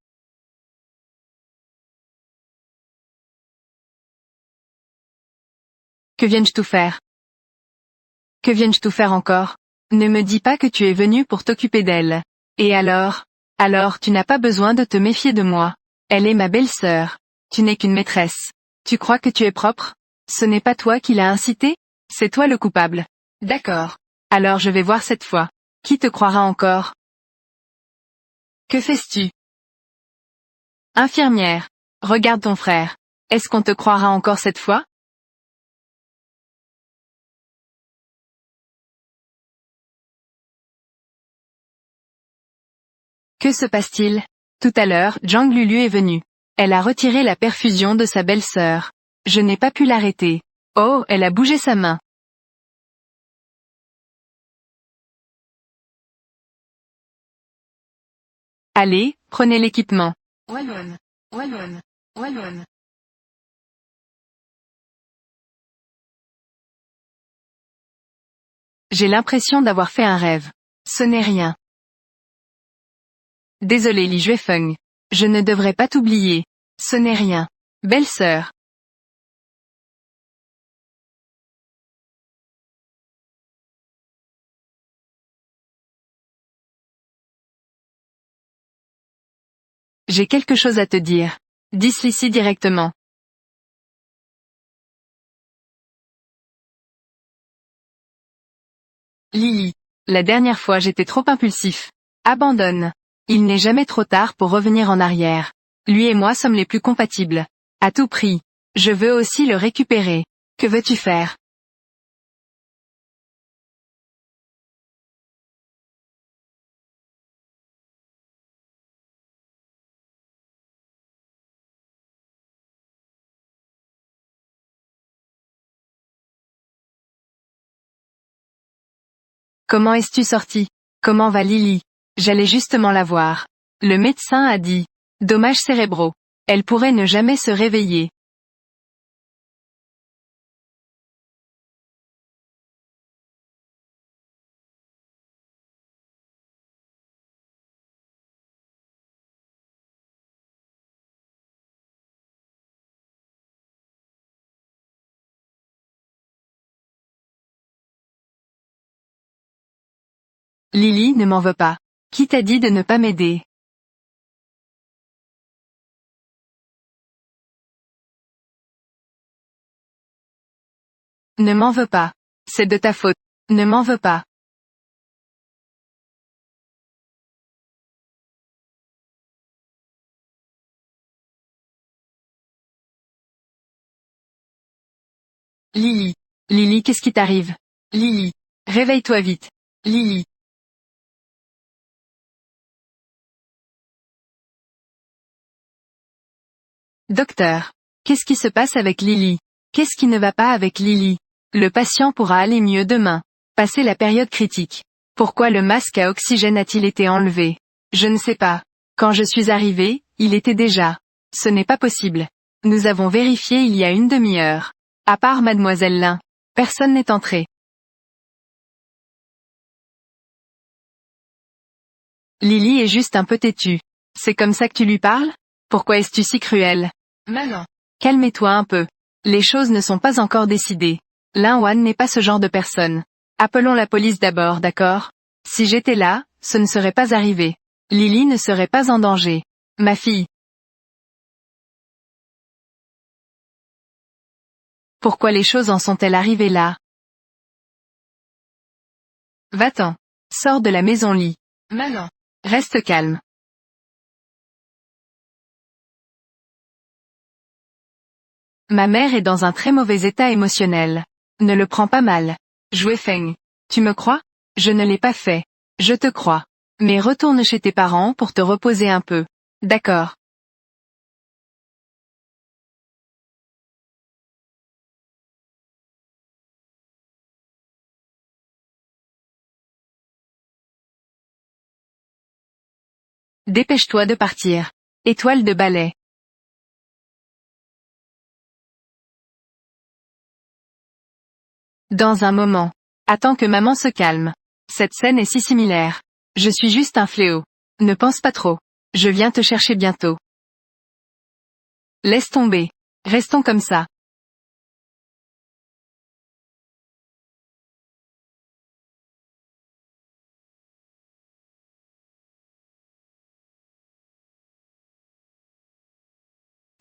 Speaker 1: Que viens-je tout faire? Que viens-je tout faire encore? Ne me dis pas que tu es venu pour t'occuper d'elle. Et alors? Alors tu n'as pas besoin de te méfier de moi. Elle est ma belle-sœur. Tu n'es qu'une maîtresse. Tu crois que tu es propre? Ce n'est pas toi qui l'as incité? C'est toi le coupable. D'accord. Alors je vais voir cette fois. Qui te croira encore? Que fais-tu? Infirmière. Regarde ton frère. Est-ce qu'on te croira encore cette fois? Que se passe-t-il? Tout à l'heure, Zhang Lulu est venue. Elle a retiré la perfusion de sa belle-sœur. Je n'ai pas pu l'arrêter. Oh, elle a bougé sa main. Allez, prenez l'équipement.
Speaker 2: Walon. Walon. Walon.
Speaker 1: J'ai l'impression d'avoir fait un rêve. Ce n'est rien. Désolé Li Juefeng. Je ne devrais pas t'oublier. Ce n'est rien. Belle-sœur. J'ai quelque chose à te dire. Dis ici directement. Lily. La dernière fois j'étais trop impulsif. Abandonne. Il n'est jamais trop tard pour revenir en arrière. Lui et moi sommes les plus compatibles. À tout prix. Je veux aussi le récupérer. Que veux-tu faire? Comment es-tu sorti? Comment va Lily? J'allais justement la voir. Le médecin a dit. Dommages cérébraux. Elle pourrait ne jamais se réveiller. Lily ne m'en veut pas. Qui t'a dit de ne pas m'aider? Ne m'en veux pas. C'est de ta faute. Ne m'en veux pas. Lily. Lily, qu'est-ce qui t'arrive? Lily. Réveille-toi vite. Lily. Docteur. Qu'est-ce qui se passe avec Lily? Qu'est-ce qui ne va pas avec Lily? Le patient pourra aller mieux demain. Passer la période critique. Pourquoi le masque à oxygène a-t-il été enlevé? Je ne sais pas. Quand je suis arrivé, il était déjà. Ce n'est pas possible. Nous avons vérifié il y a une demi-heure. À part mademoiselle Lin. Personne n'est entré. Lily est juste un peu têtue. C'est comme ça que tu lui parles? Pourquoi es-tu si cruel?
Speaker 2: Maman.
Speaker 1: Calmez-toi un peu. Les choses ne sont pas encore décidées. Lin-Wan n'est pas ce genre de personne. Appelons la police d'abord, d'accord? Si j'étais là, ce ne serait pas arrivé. Lily ne serait pas en danger. Ma fille. Pourquoi les choses en sont-elles arrivées là? Va-t'en. Sors de la maison lit.
Speaker 2: Maman.
Speaker 1: Reste calme. Ma mère est dans un très mauvais état émotionnel. Ne le prends pas mal. Jouer Feng. Tu me crois? Je ne l'ai pas fait. Je te crois. Mais retourne chez tes parents pour te reposer un peu. D'accord. Dépêche-toi de partir. Étoile de ballet. Dans un moment. Attends que maman se calme. Cette scène est si similaire. Je suis juste un fléau. Ne pense pas trop. Je viens te chercher bientôt. Laisse tomber. Restons comme ça.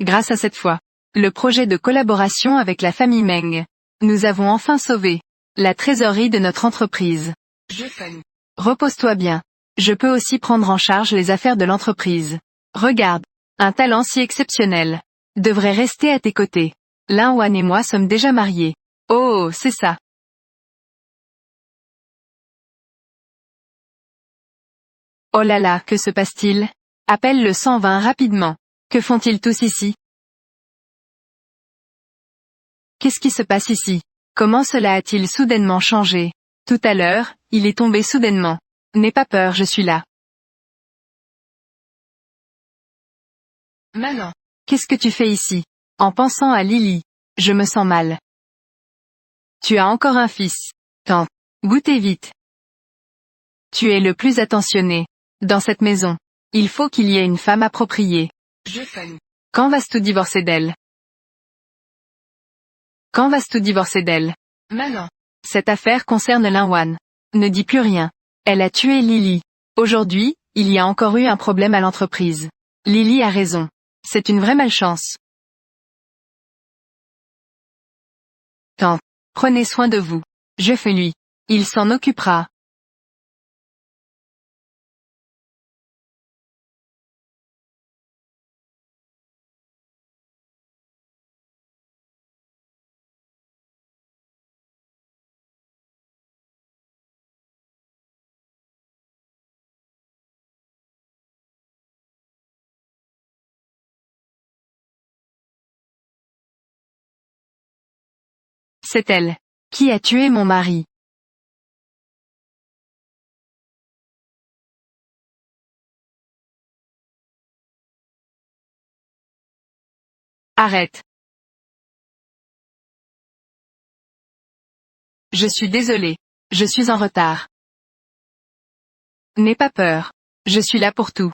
Speaker 1: Grâce à cette fois. Le projet de collaboration avec la famille Meng. Nous avons enfin sauvé la trésorerie de notre entreprise.
Speaker 2: Je Feng.
Speaker 1: Repose-toi bien. Je peux aussi prendre en charge les affaires de l'entreprise. Regarde. Un talent si exceptionnel. Devrait rester à tes côtés. Lin-Wan et moi sommes déjà mariés. Oh, c'est ça. Oh là là, que se passe-t-il? Appelle le 120 rapidement. Que font-ils tous ici? Qu'est-ce qui se passe ici? Comment cela a-t-il soudainement changé? Tout à l'heure, il est tombé soudainement. N'aie pas peur, je suis là.
Speaker 2: Maman.
Speaker 1: Qu'est-ce que tu fais ici? En pensant à Lily. Je me sens mal. Tu as encore un fils. Quand? Goûtez vite. Tu es le plus attentionné. Dans cette maison. Il faut qu'il y ait une femme appropriée.
Speaker 2: Je Feng.
Speaker 1: Quand vas-tu divorcer d'elle? Quand vas-tu divorcer d'elle?
Speaker 2: Maman.
Speaker 1: Cette affaire concerne Lin-Wan. Ne dis plus rien. Elle a tué Lily. Aujourd'hui, il y a encore eu un problème à l'entreprise. Lily a raison. C'est une vraie malchance. Quand? Prenez soin de vous. Je fais lui. Il s'en occupera. C'est elle. Qui a tué mon mari? Arrête. Je suis désolé. Je suis en retard. N'aie pas peur. Je suis là pour tout.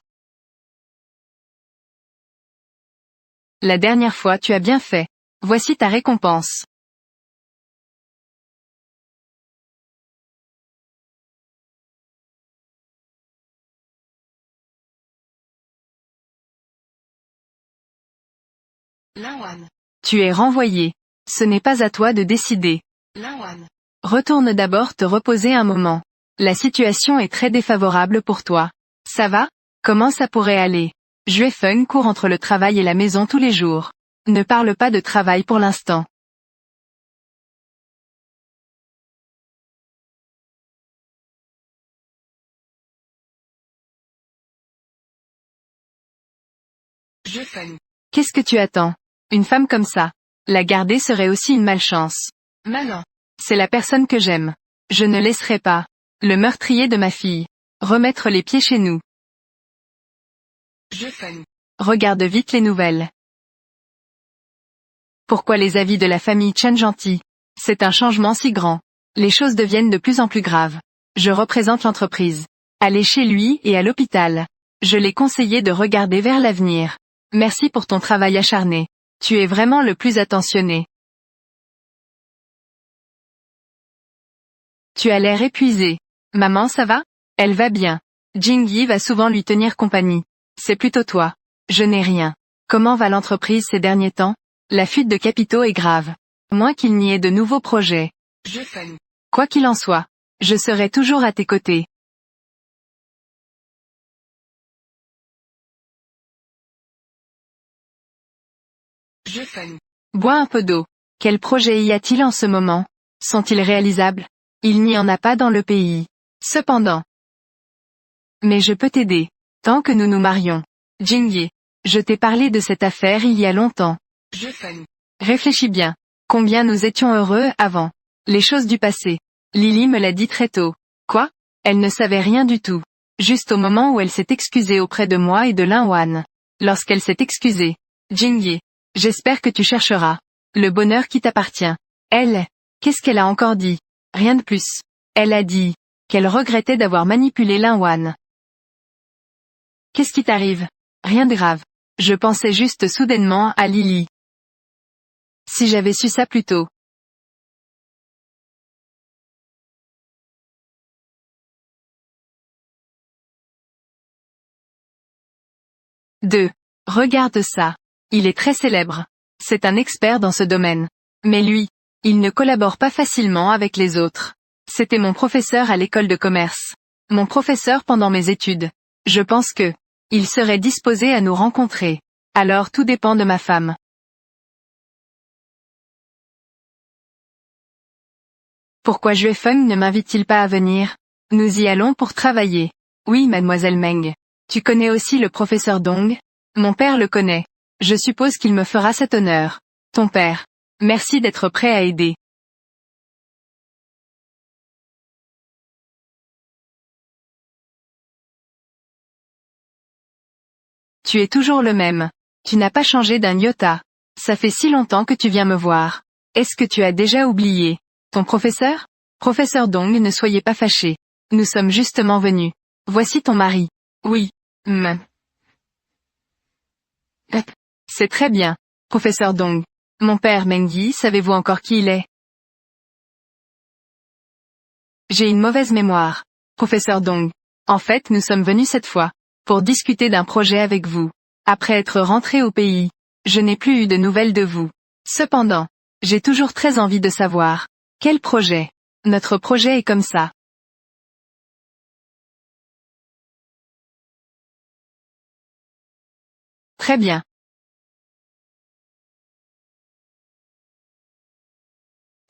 Speaker 1: La dernière fois tu as bien fait. Voici ta récompense.
Speaker 2: Linwan.
Speaker 1: Tu es renvoyé. Ce n'est pas à toi de décider.
Speaker 2: Linwan.
Speaker 1: Retourne d'abord te reposer un moment. La situation est très défavorable pour toi. Ça va? Comment ça pourrait aller? Juefeng court entre le travail et la maison tous les jours. Ne parle pas de travail pour l'instant.
Speaker 2: Juefeng.
Speaker 1: Qu'est-ce que tu attends? Une femme comme ça. La garder serait aussi une malchance.
Speaker 2: Malin.
Speaker 1: C'est la personne que j'aime. Je ne laisserai pas. Le meurtrier de ma fille. Remettre les pieds chez nous.
Speaker 2: Juefeng.
Speaker 1: Regarde vite les nouvelles. Pourquoi les avis de la famille Chen gentils? C'est un changement si grand. Les choses deviennent de plus en plus graves. Je représente l'entreprise. Allez chez lui et à l'hôpital. Je l'ai conseillé de regarder vers l'avenir. Merci pour ton travail acharné. Tu es vraiment le plus attentionné. Tu as l'air épuisé. Maman ça va? Elle va bien. Jingyi va souvent lui tenir compagnie. C'est plutôt toi. Je n'ai rien. Comment va l'entreprise ces derniers temps? La fuite de capitaux est grave. Moins qu'il n'y ait de nouveaux projets.
Speaker 2: Juefeng.
Speaker 1: Quoi qu'il en soit, je serai toujours à tes côtés.
Speaker 2: Juefeng.
Speaker 1: Bois un peu d'eau. Quels projets y a-t-il en ce moment? Sont-ils réalisables? Il n'y en a pas dans le pays. Cependant. Mais je peux t'aider. Tant que nous nous marions. Jingyi. Je t'ai parlé de cette affaire il y a longtemps.
Speaker 2: Juefeng.
Speaker 1: Réfléchis bien. Combien nous étions heureux avant. Les choses du passé. Lily me l'a dit très tôt. Quoi? Elle ne savait rien du tout. Juste au moment où elle s'est excusée auprès de moi et de Linwan. Lorsqu'elle s'est excusée. Jingyi. J'espère que tu chercheras. Le bonheur qui t'appartient. Elle. Qu'est-ce qu'elle a encore dit? Rien de plus. Elle a dit. Qu'elle regrettait d'avoir manipulé Linwan. Qu'est-ce qui t'arrive? Rien de grave. Je pensais juste soudainement à Lily. Si j'avais su ça plus tôt. Deux. Regarde ça. Il est très célèbre. C'est un expert dans ce domaine. Mais lui, il ne collabore pas facilement avec les autres. C'était mon professeur à l'école de commerce. Mon professeur pendant mes études. Je pense que, il serait disposé à nous rencontrer. Alors tout dépend de ma femme. Pourquoi Juefeng ne m'invite-t-il pas à venir? Nous y allons pour travailler. Oui, mademoiselle Meng. Tu connais aussi le professeur Dong? Mon père le connaît. Je suppose qu'il me fera cet honneur. Ton père. Merci d'être prêt à aider. Tu es toujours le même. Tu n'as pas changé d'un iota. Ça fait si longtemps que tu viens me voir. Est-ce que tu as déjà oublié? Ton professeur? Professeur Dong, ne soyez pas fâché. Nous sommes justement venus. Voici ton mari. Oui. C'est très bien. Professeur Dong. Mon père Mengyi, savez-vous encore qui il est? J'ai une mauvaise mémoire. Professeur Dong. En fait, nous sommes venus cette fois. Pour discuter d'un projet avec vous. Après être rentré au pays. Je n'ai plus eu de nouvelles de vous. Cependant. J'ai toujours très envie de savoir. Quel projet? Notre projet est comme ça. Très bien.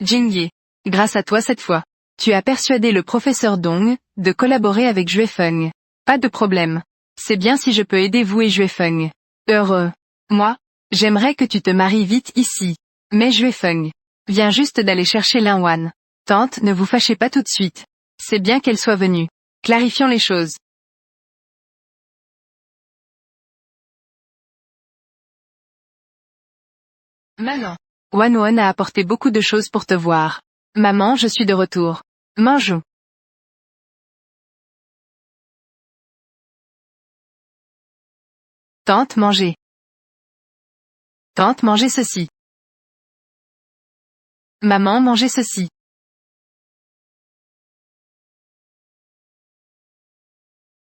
Speaker 1: Jingyi. Grâce à toi cette fois. Tu as persuadé le professeur Dong, de collaborer avec Juefeng. Pas de problème. C'est bien si je peux aider vous et Juefeng. Heureux. Moi? J'aimerais que tu te maries vite ici. Mais Juefeng. Viens juste d'aller chercher Linwan. Tante, ne vous fâchez pas tout de suite. C'est bien qu'elle soit venue. Clarifions les choses.
Speaker 2: Maman.
Speaker 1: Wanwan a apporté beaucoup de choses pour te voir. Maman, je suis de retour. Mangeons. Tante, mangez. Tante, mangez ceci. Maman, mangez ceci.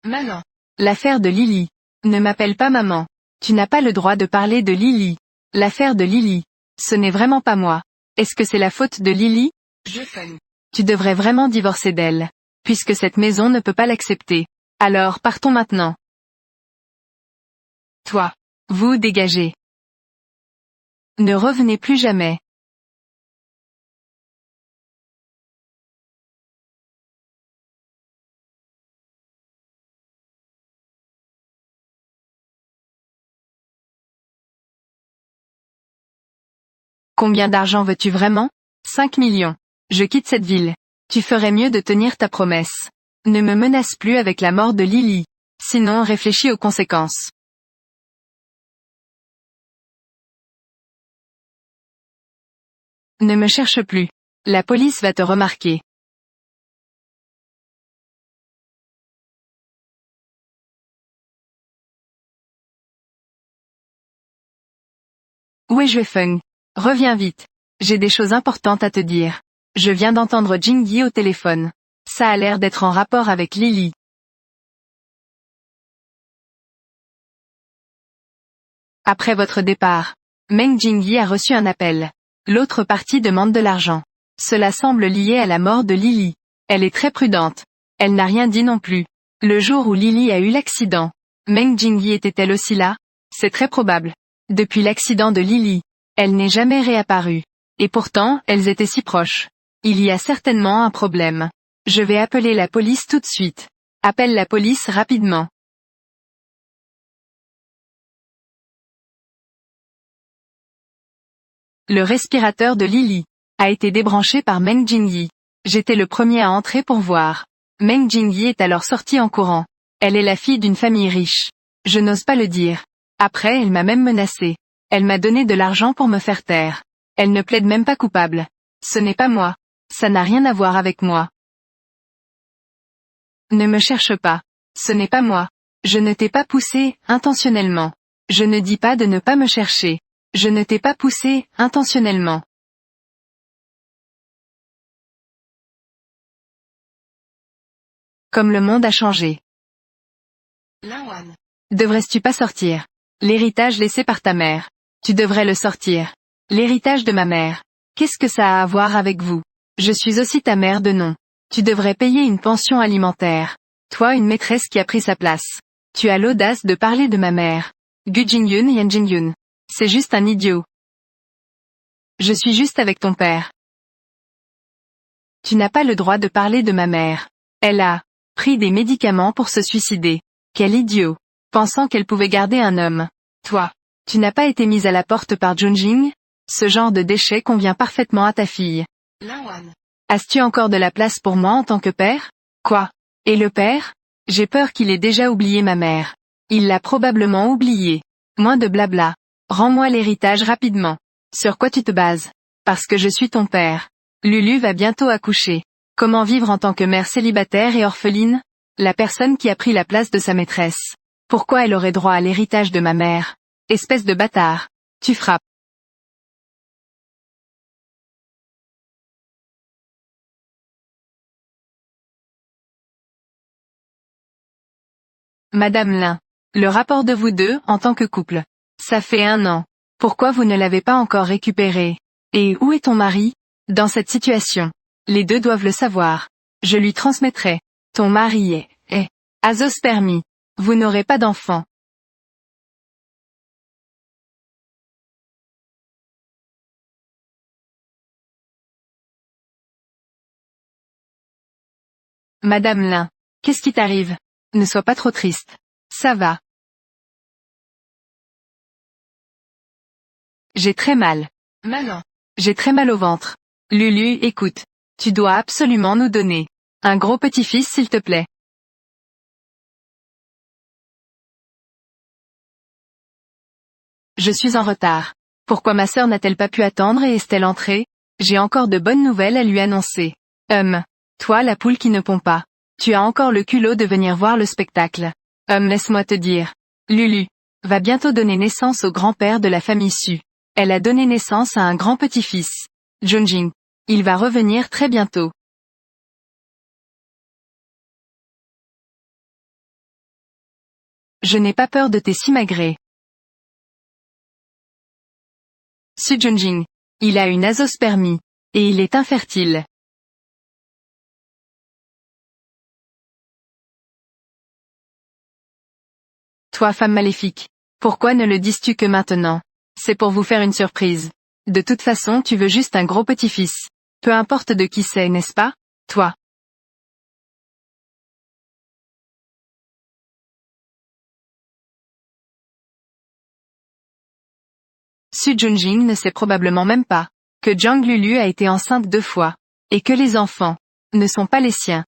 Speaker 2: Maman.
Speaker 1: L'affaire de Lily. Ne m'appelle pas maman. Tu n'as pas le droit de parler de Lily. L'affaire de Lily. Ce n'est vraiment pas moi. Est-ce que c'est la faute de Lily?
Speaker 2: Je fais.
Speaker 1: Tu devrais vraiment divorcer d'elle. Puisque cette maison ne peut pas l'accepter. Alors partons maintenant. Toi. Vous dégagez. Ne revenez plus jamais. Combien d'argent veux-tu vraiment? 5 millions. Je quitte cette ville. Tu ferais mieux de tenir ta promesse. Ne me menace plus avec la mort de Lily. Sinon réfléchis aux conséquences. Ne me cherche plus. La police va te remarquer. Où est Juefeng? Reviens vite. J'ai des choses importantes à te dire. Je viens d'entendre Jingyi au téléphone. Ça a l'air d'être en rapport avec Lily. Après votre départ, Meng Jingyi a reçu un appel. L'autre partie demande de l'argent. Cela semble lié à la mort de Lily. Elle est très prudente. Elle n'a rien dit non plus. Le jour où Lily a eu l'accident, Meng Jingyi était-elle aussi là? C'est très probable. Depuis l'accident de Lily, elle n'est jamais réapparue. Et pourtant, elles étaient si proches. Il y a certainement un problème. Je vais appeler la police tout de suite. Appelle la police rapidement. Le respirateur de Lily a été débranché par Meng Jingyi. J'étais le premier à entrer pour voir. Meng Jingyi est alors sortie en courant. Elle est la fille d'une famille riche. Je n'ose pas le dire. Après, elle m'a même menacée. Elle m'a donné de l'argent pour me faire taire. Elle ne plaide même pas coupable. Ce n'est pas moi. Ça n'a rien à voir avec moi. Ne me cherche pas. Ce n'est pas moi. Je ne t'ai pas poussé, intentionnellement. Je ne dis pas de ne pas me chercher. Je ne t'ai pas poussé, intentionnellement. Comme le monde a changé.
Speaker 2: Lawan.
Speaker 1: Devrais-tu pas sortir? L'héritage laissé par ta mère. Tu devrais le sortir. L'héritage de ma mère. Qu'est-ce que ça a à voir avec vous? Je suis aussi ta mère de nom. Tu devrais payer une pension alimentaire. Toi une maîtresse qui a pris sa place. Tu as l'audace de parler de ma mère. Gu Jingyun Yan Jingyun. C'est juste un idiot. Je suis juste avec ton père. Tu n'as pas le droit de parler de ma mère. Elle a pris des médicaments pour se suicider. Quel idiot. Pensant qu'elle pouvait garder un homme. Toi, tu n'as pas été mise à la porte par Junjing? Ce genre de déchet convient parfaitement à ta fille.
Speaker 2: Lawan.
Speaker 1: As-tu encore de la place pour moi en tant que père? Quoi? Et le père? J'ai peur qu'il ait déjà oublié ma mère. Il l'a probablement oublié. Moins de blabla. Rends-moi l'héritage rapidement. Sur quoi tu te bases? Parce que je suis ton père. Lulu va bientôt accoucher. Comment vivre en tant que mère célibataire et orpheline? La personne qui a pris la place de sa maîtresse. Pourquoi elle aurait droit à l'héritage de ma mère? Espèce de bâtard. Tu frappes. Madame Lin. Le rapport de vous deux en tant que couple. Ça fait 1 an. Pourquoi vous ne l'avez pas encore récupéré? Et où est ton mari? Dans cette situation. Les deux doivent le savoir. Je lui transmettrai. Ton mari est azospermie. Vous n'aurez pas d'enfant. Madame Lin. Qu'est-ce qui t'arrive? Ne sois pas trop triste. Ça va. J'ai très mal.
Speaker 2: Maman.
Speaker 1: J'ai très mal au ventre. Lulu, écoute. Tu dois absolument nous donner un gros petit-fils s'il te plaît. Je suis en retard. Pourquoi ma sœur n'a-t-elle pas pu attendre et est-elle entrée? J'ai encore de bonnes nouvelles à lui annoncer. Toi la poule qui ne pond pas. Tu as encore le culot de venir voir le spectacle. Laisse-moi te dire. Lulu va bientôt donner naissance au grand-père de la famille Su. Elle a donné naissance à un grand petit-fils. Junjing. Il va revenir très bientôt. Je n'ai pas peur de tes simagrées. Su Junjing. Il a une azospermie. Et il est infertile. Toi femme maléfique. Pourquoi ne le dis-tu que maintenant? C'est pour vous faire une surprise. De toute façon tu veux juste un gros petit-fils. Peu importe de qui c'est, n'est-ce pas? Toi. Su Junjing ne sait probablement même pas que Jiang Lulu a été enceinte 2 fois. Et que les enfants ne sont pas les siens.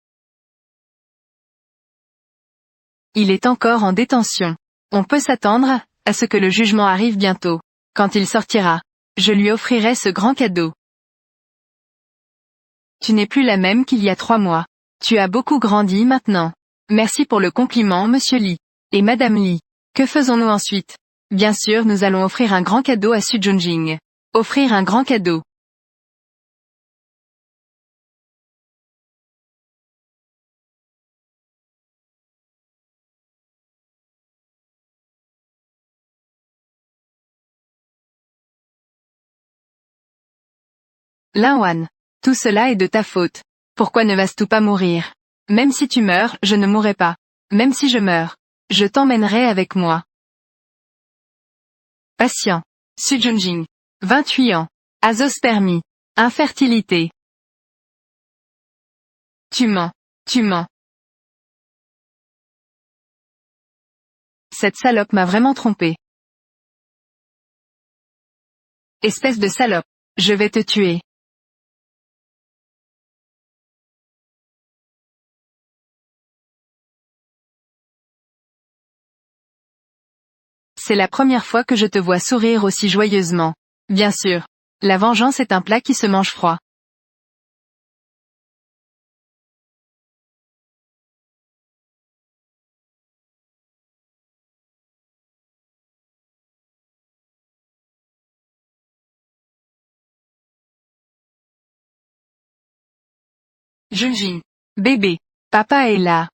Speaker 1: Il est encore en détention. On peut s'attendre à ce que le jugement arrive bientôt. Quand il sortira, je lui offrirai ce grand cadeau. Tu n'es plus la même qu'il y a 3 mois. Tu as beaucoup grandi maintenant. Merci pour le compliment, Monsieur Li. Et Madame Li. Que faisons-nous ensuite? Bien sûr, nous allons offrir un grand cadeau à Su Junjing. Offrir un grand cadeau. Linwan. Tout cela est de ta faute. Pourquoi ne vas-tu pas mourir? Même si tu meurs, je ne mourrai pas. Même si je meurs, je t'emmènerai avec moi. Patient. Su Junjing. 28 ans. Azospermie. Infertilité. Tu mens. Tu mens. Cette salope m'a vraiment trompé. Espèce de salope. Je vais te tuer. C'est la première fois que je te vois sourire aussi joyeusement. Bien sûr. La vengeance est un plat qui se mange froid. Junjing. Bébé. Papa est là.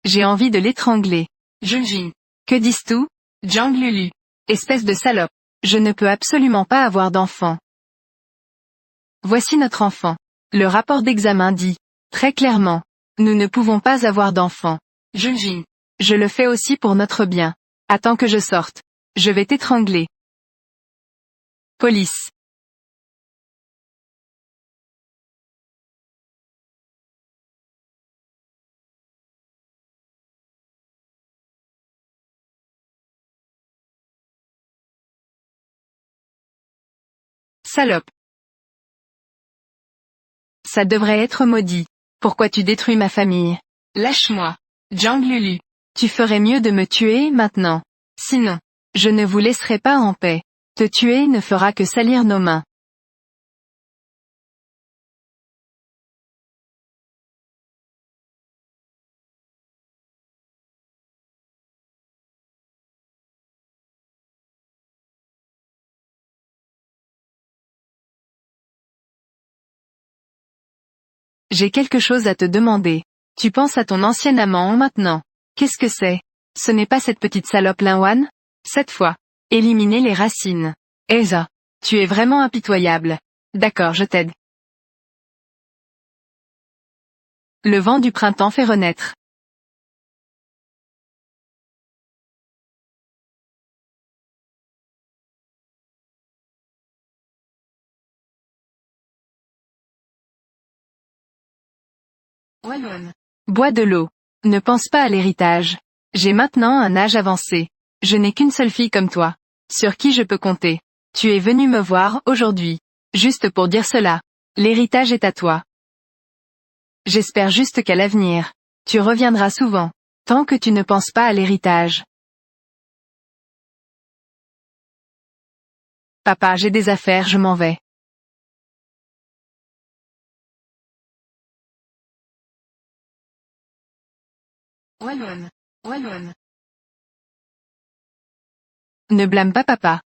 Speaker 1: J'ai envie de l'étrangler. Junjing. Que dis-tu? Jiang Lulu. Espèce de salope. Je ne peux absolument pas avoir d'enfant. Voici notre enfant. Le rapport d'examen dit, très clairement, nous ne pouvons pas avoir d'enfant. Junjing. Je le fais aussi pour notre bien. Attends que je sorte. Je vais t'étrangler. Police. Salope. Ça devrait être maudit. Pourquoi tu détruis ma famille? Lâche-moi. Jiang Lulu. Tu ferais mieux de me tuer maintenant. Sinon, je ne vous laisserai pas en paix. Te tuer ne fera que salir nos mains. J'ai quelque chose à te demander. Tu penses à ton ancien amant maintenant. Qu'est-ce que c'est? Ce n'est pas cette petite salope Linwan? Cette fois. Éliminer les racines. Eza. Tu es vraiment impitoyable. D'accord, je t'aide. Le vent du printemps fait renaître.
Speaker 2: Wanwan.
Speaker 1: Bois de l'eau. Ne pense pas à l'héritage. J'ai maintenant un âge avancé. Je n'ai qu'une seule fille comme toi. Sur qui je peux compter. Tu es venu me voir aujourd'hui. Juste pour dire cela. L'héritage est à toi. J'espère juste qu'à l'avenir, tu reviendras souvent. Tant que tu ne penses pas à l'héritage. Papa, j'ai des affaires, je m'en vais.
Speaker 2: Wallonne. Wallonne.
Speaker 1: Ne blâme pas papa.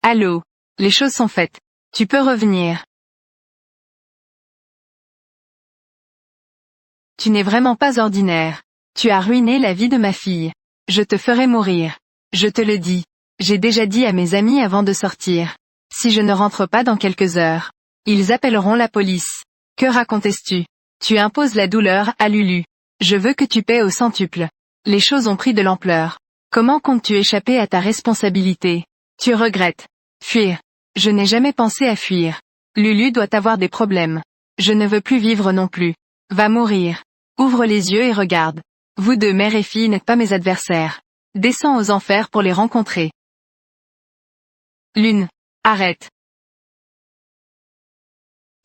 Speaker 1: Allô. Les choses sont faites. Tu peux revenir. Tu n'es vraiment pas ordinaire. Tu as ruiné la vie de ma fille. Je te ferai mourir. Je te le dis. J'ai déjà dit à mes amis avant de sortir. Si je ne rentre pas dans quelques heures, ils appelleront la police. Que racontes-tu? Tu imposes la douleur à Lulu. Je veux que tu paies au centuple. Les choses ont pris de l'ampleur. Comment comptes-tu échapper à ta responsabilité? Tu regrettes. Fuir. Je n'ai jamais pensé à fuir. Lulu doit avoir des problèmes. Je ne veux plus vivre non plus. Va mourir. Ouvre les yeux et regarde. Vous deux, mère et fille, n'êtes pas mes adversaires. Descends aux enfers pour les rencontrer. Lune. Arrête.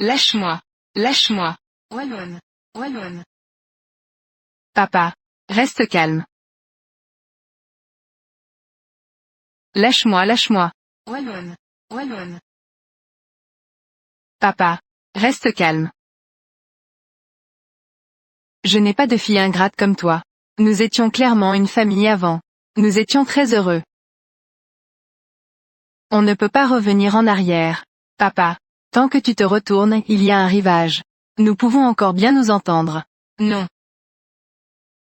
Speaker 1: Lâche-moi. Lâche-moi.
Speaker 2: Wallonne. Wallonne.
Speaker 1: Papa. Reste calme. Lâche-moi, lâche-moi.
Speaker 2: Wallonne. Wallonne.
Speaker 1: Papa. Reste calme. Je n'ai pas de fille ingrate comme toi. Nous étions clairement une famille avant. Nous étions très heureux. On ne peut pas revenir en arrière. Papa. Tant que tu te retournes, il y a un rivage. Nous pouvons encore bien nous entendre. Non.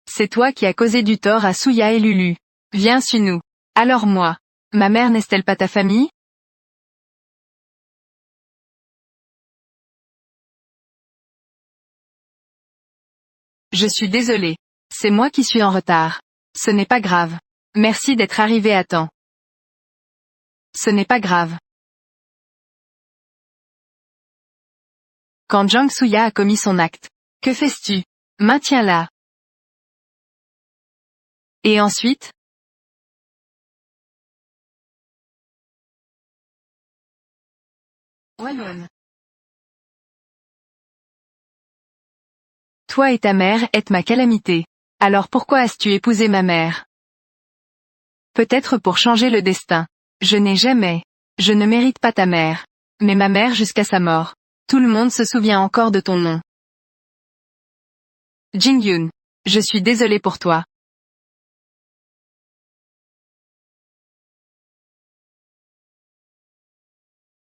Speaker 1: C'est toi qui as causé du tort à Souya et Lulu. Viens sur nous. Alors moi. Ma mère n'est-elle pas ta famille? Je suis désolé. C'est moi qui suis en retard. Ce n'est pas grave. Merci d'être arrivé à temps. Ce n'est pas grave. Quand Jang Suya a commis son acte. Que fais-tu? Maintiens-la. Et ensuite?
Speaker 2: Wallonne.
Speaker 1: Toi et ta mère êtes ma calamité. Alors pourquoi as-tu épousé ma mère? Peut-être pour changer le destin. Je n'ai jamais. Je ne mérite pas ta mère. Mais ma mère jusqu'à sa mort. Tout le monde se souvient encore de ton nom. Jin-Yoon. Je suis désolé pour toi.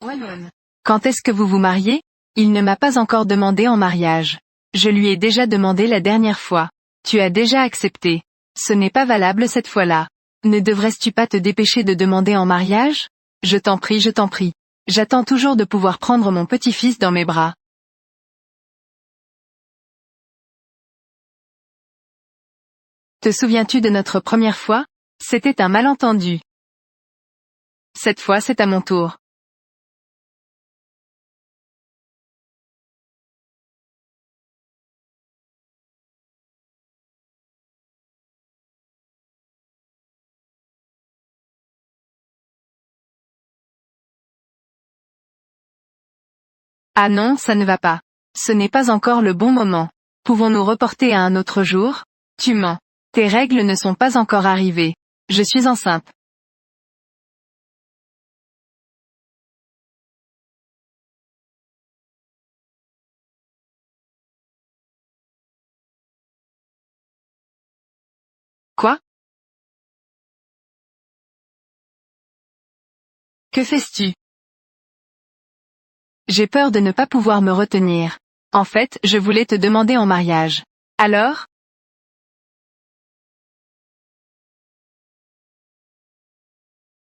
Speaker 2: Wallonne.
Speaker 1: Quand est-ce que vous vous mariez? Il ne m'a pas encore demandé en mariage. Je lui ai déjà demandé la dernière fois. Tu as déjà accepté. Ce n'est pas valable cette fois-là. Ne devrais-tu pas te dépêcher de demander en mariage? Je t'en prie, je t'en prie. J'attends toujours de pouvoir prendre mon petit-fils dans mes bras. Te souviens-tu de notre première fois? C'était un malentendu. Cette fois c'est à mon tour. Ah non, ça ne va pas. Ce n'est pas encore le bon moment. Pouvons-nous reporter à un autre jour? Tu mens. Tes règles ne sont pas encore arrivées. Je suis enceinte. Quoi? Que fais-tu? J'ai peur de ne pas pouvoir me retenir. En fait, je voulais te demander en mariage. Alors?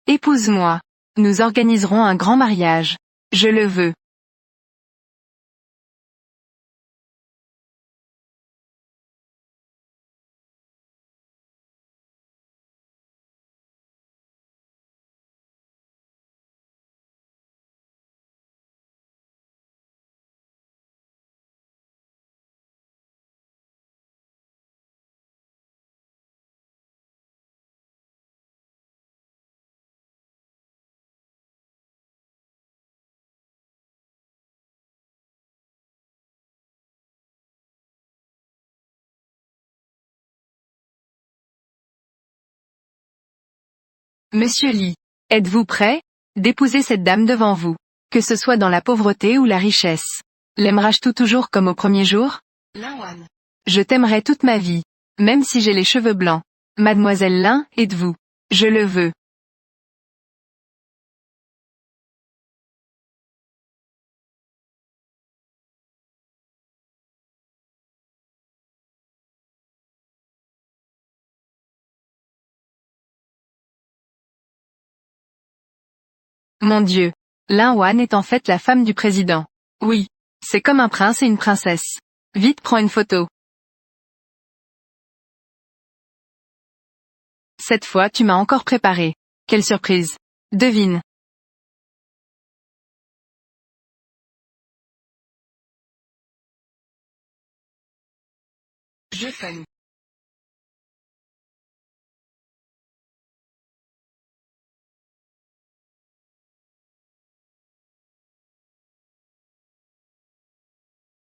Speaker 1: Épouse-moi. Nous organiserons un grand mariage. Je le veux. Monsieur Li. Êtes-vous prêt d'épouser cette dame devant vous? Que ce soit dans la pauvreté ou la richesse. L'aimeras-tu toujours comme au premier jour?
Speaker 2: Lin Wan.
Speaker 1: Je t'aimerai toute ma vie. Même si j'ai les cheveux blancs. Mademoiselle Lin, êtes-vous? Je le veux. Mon Dieu. Lin Wan est en fait la femme du président. Oui. C'est comme un prince et une princesse. Vite, prends une photo. Cette fois tu m'as encore préparé. Quelle surprise. Devine.
Speaker 2: Je Fen.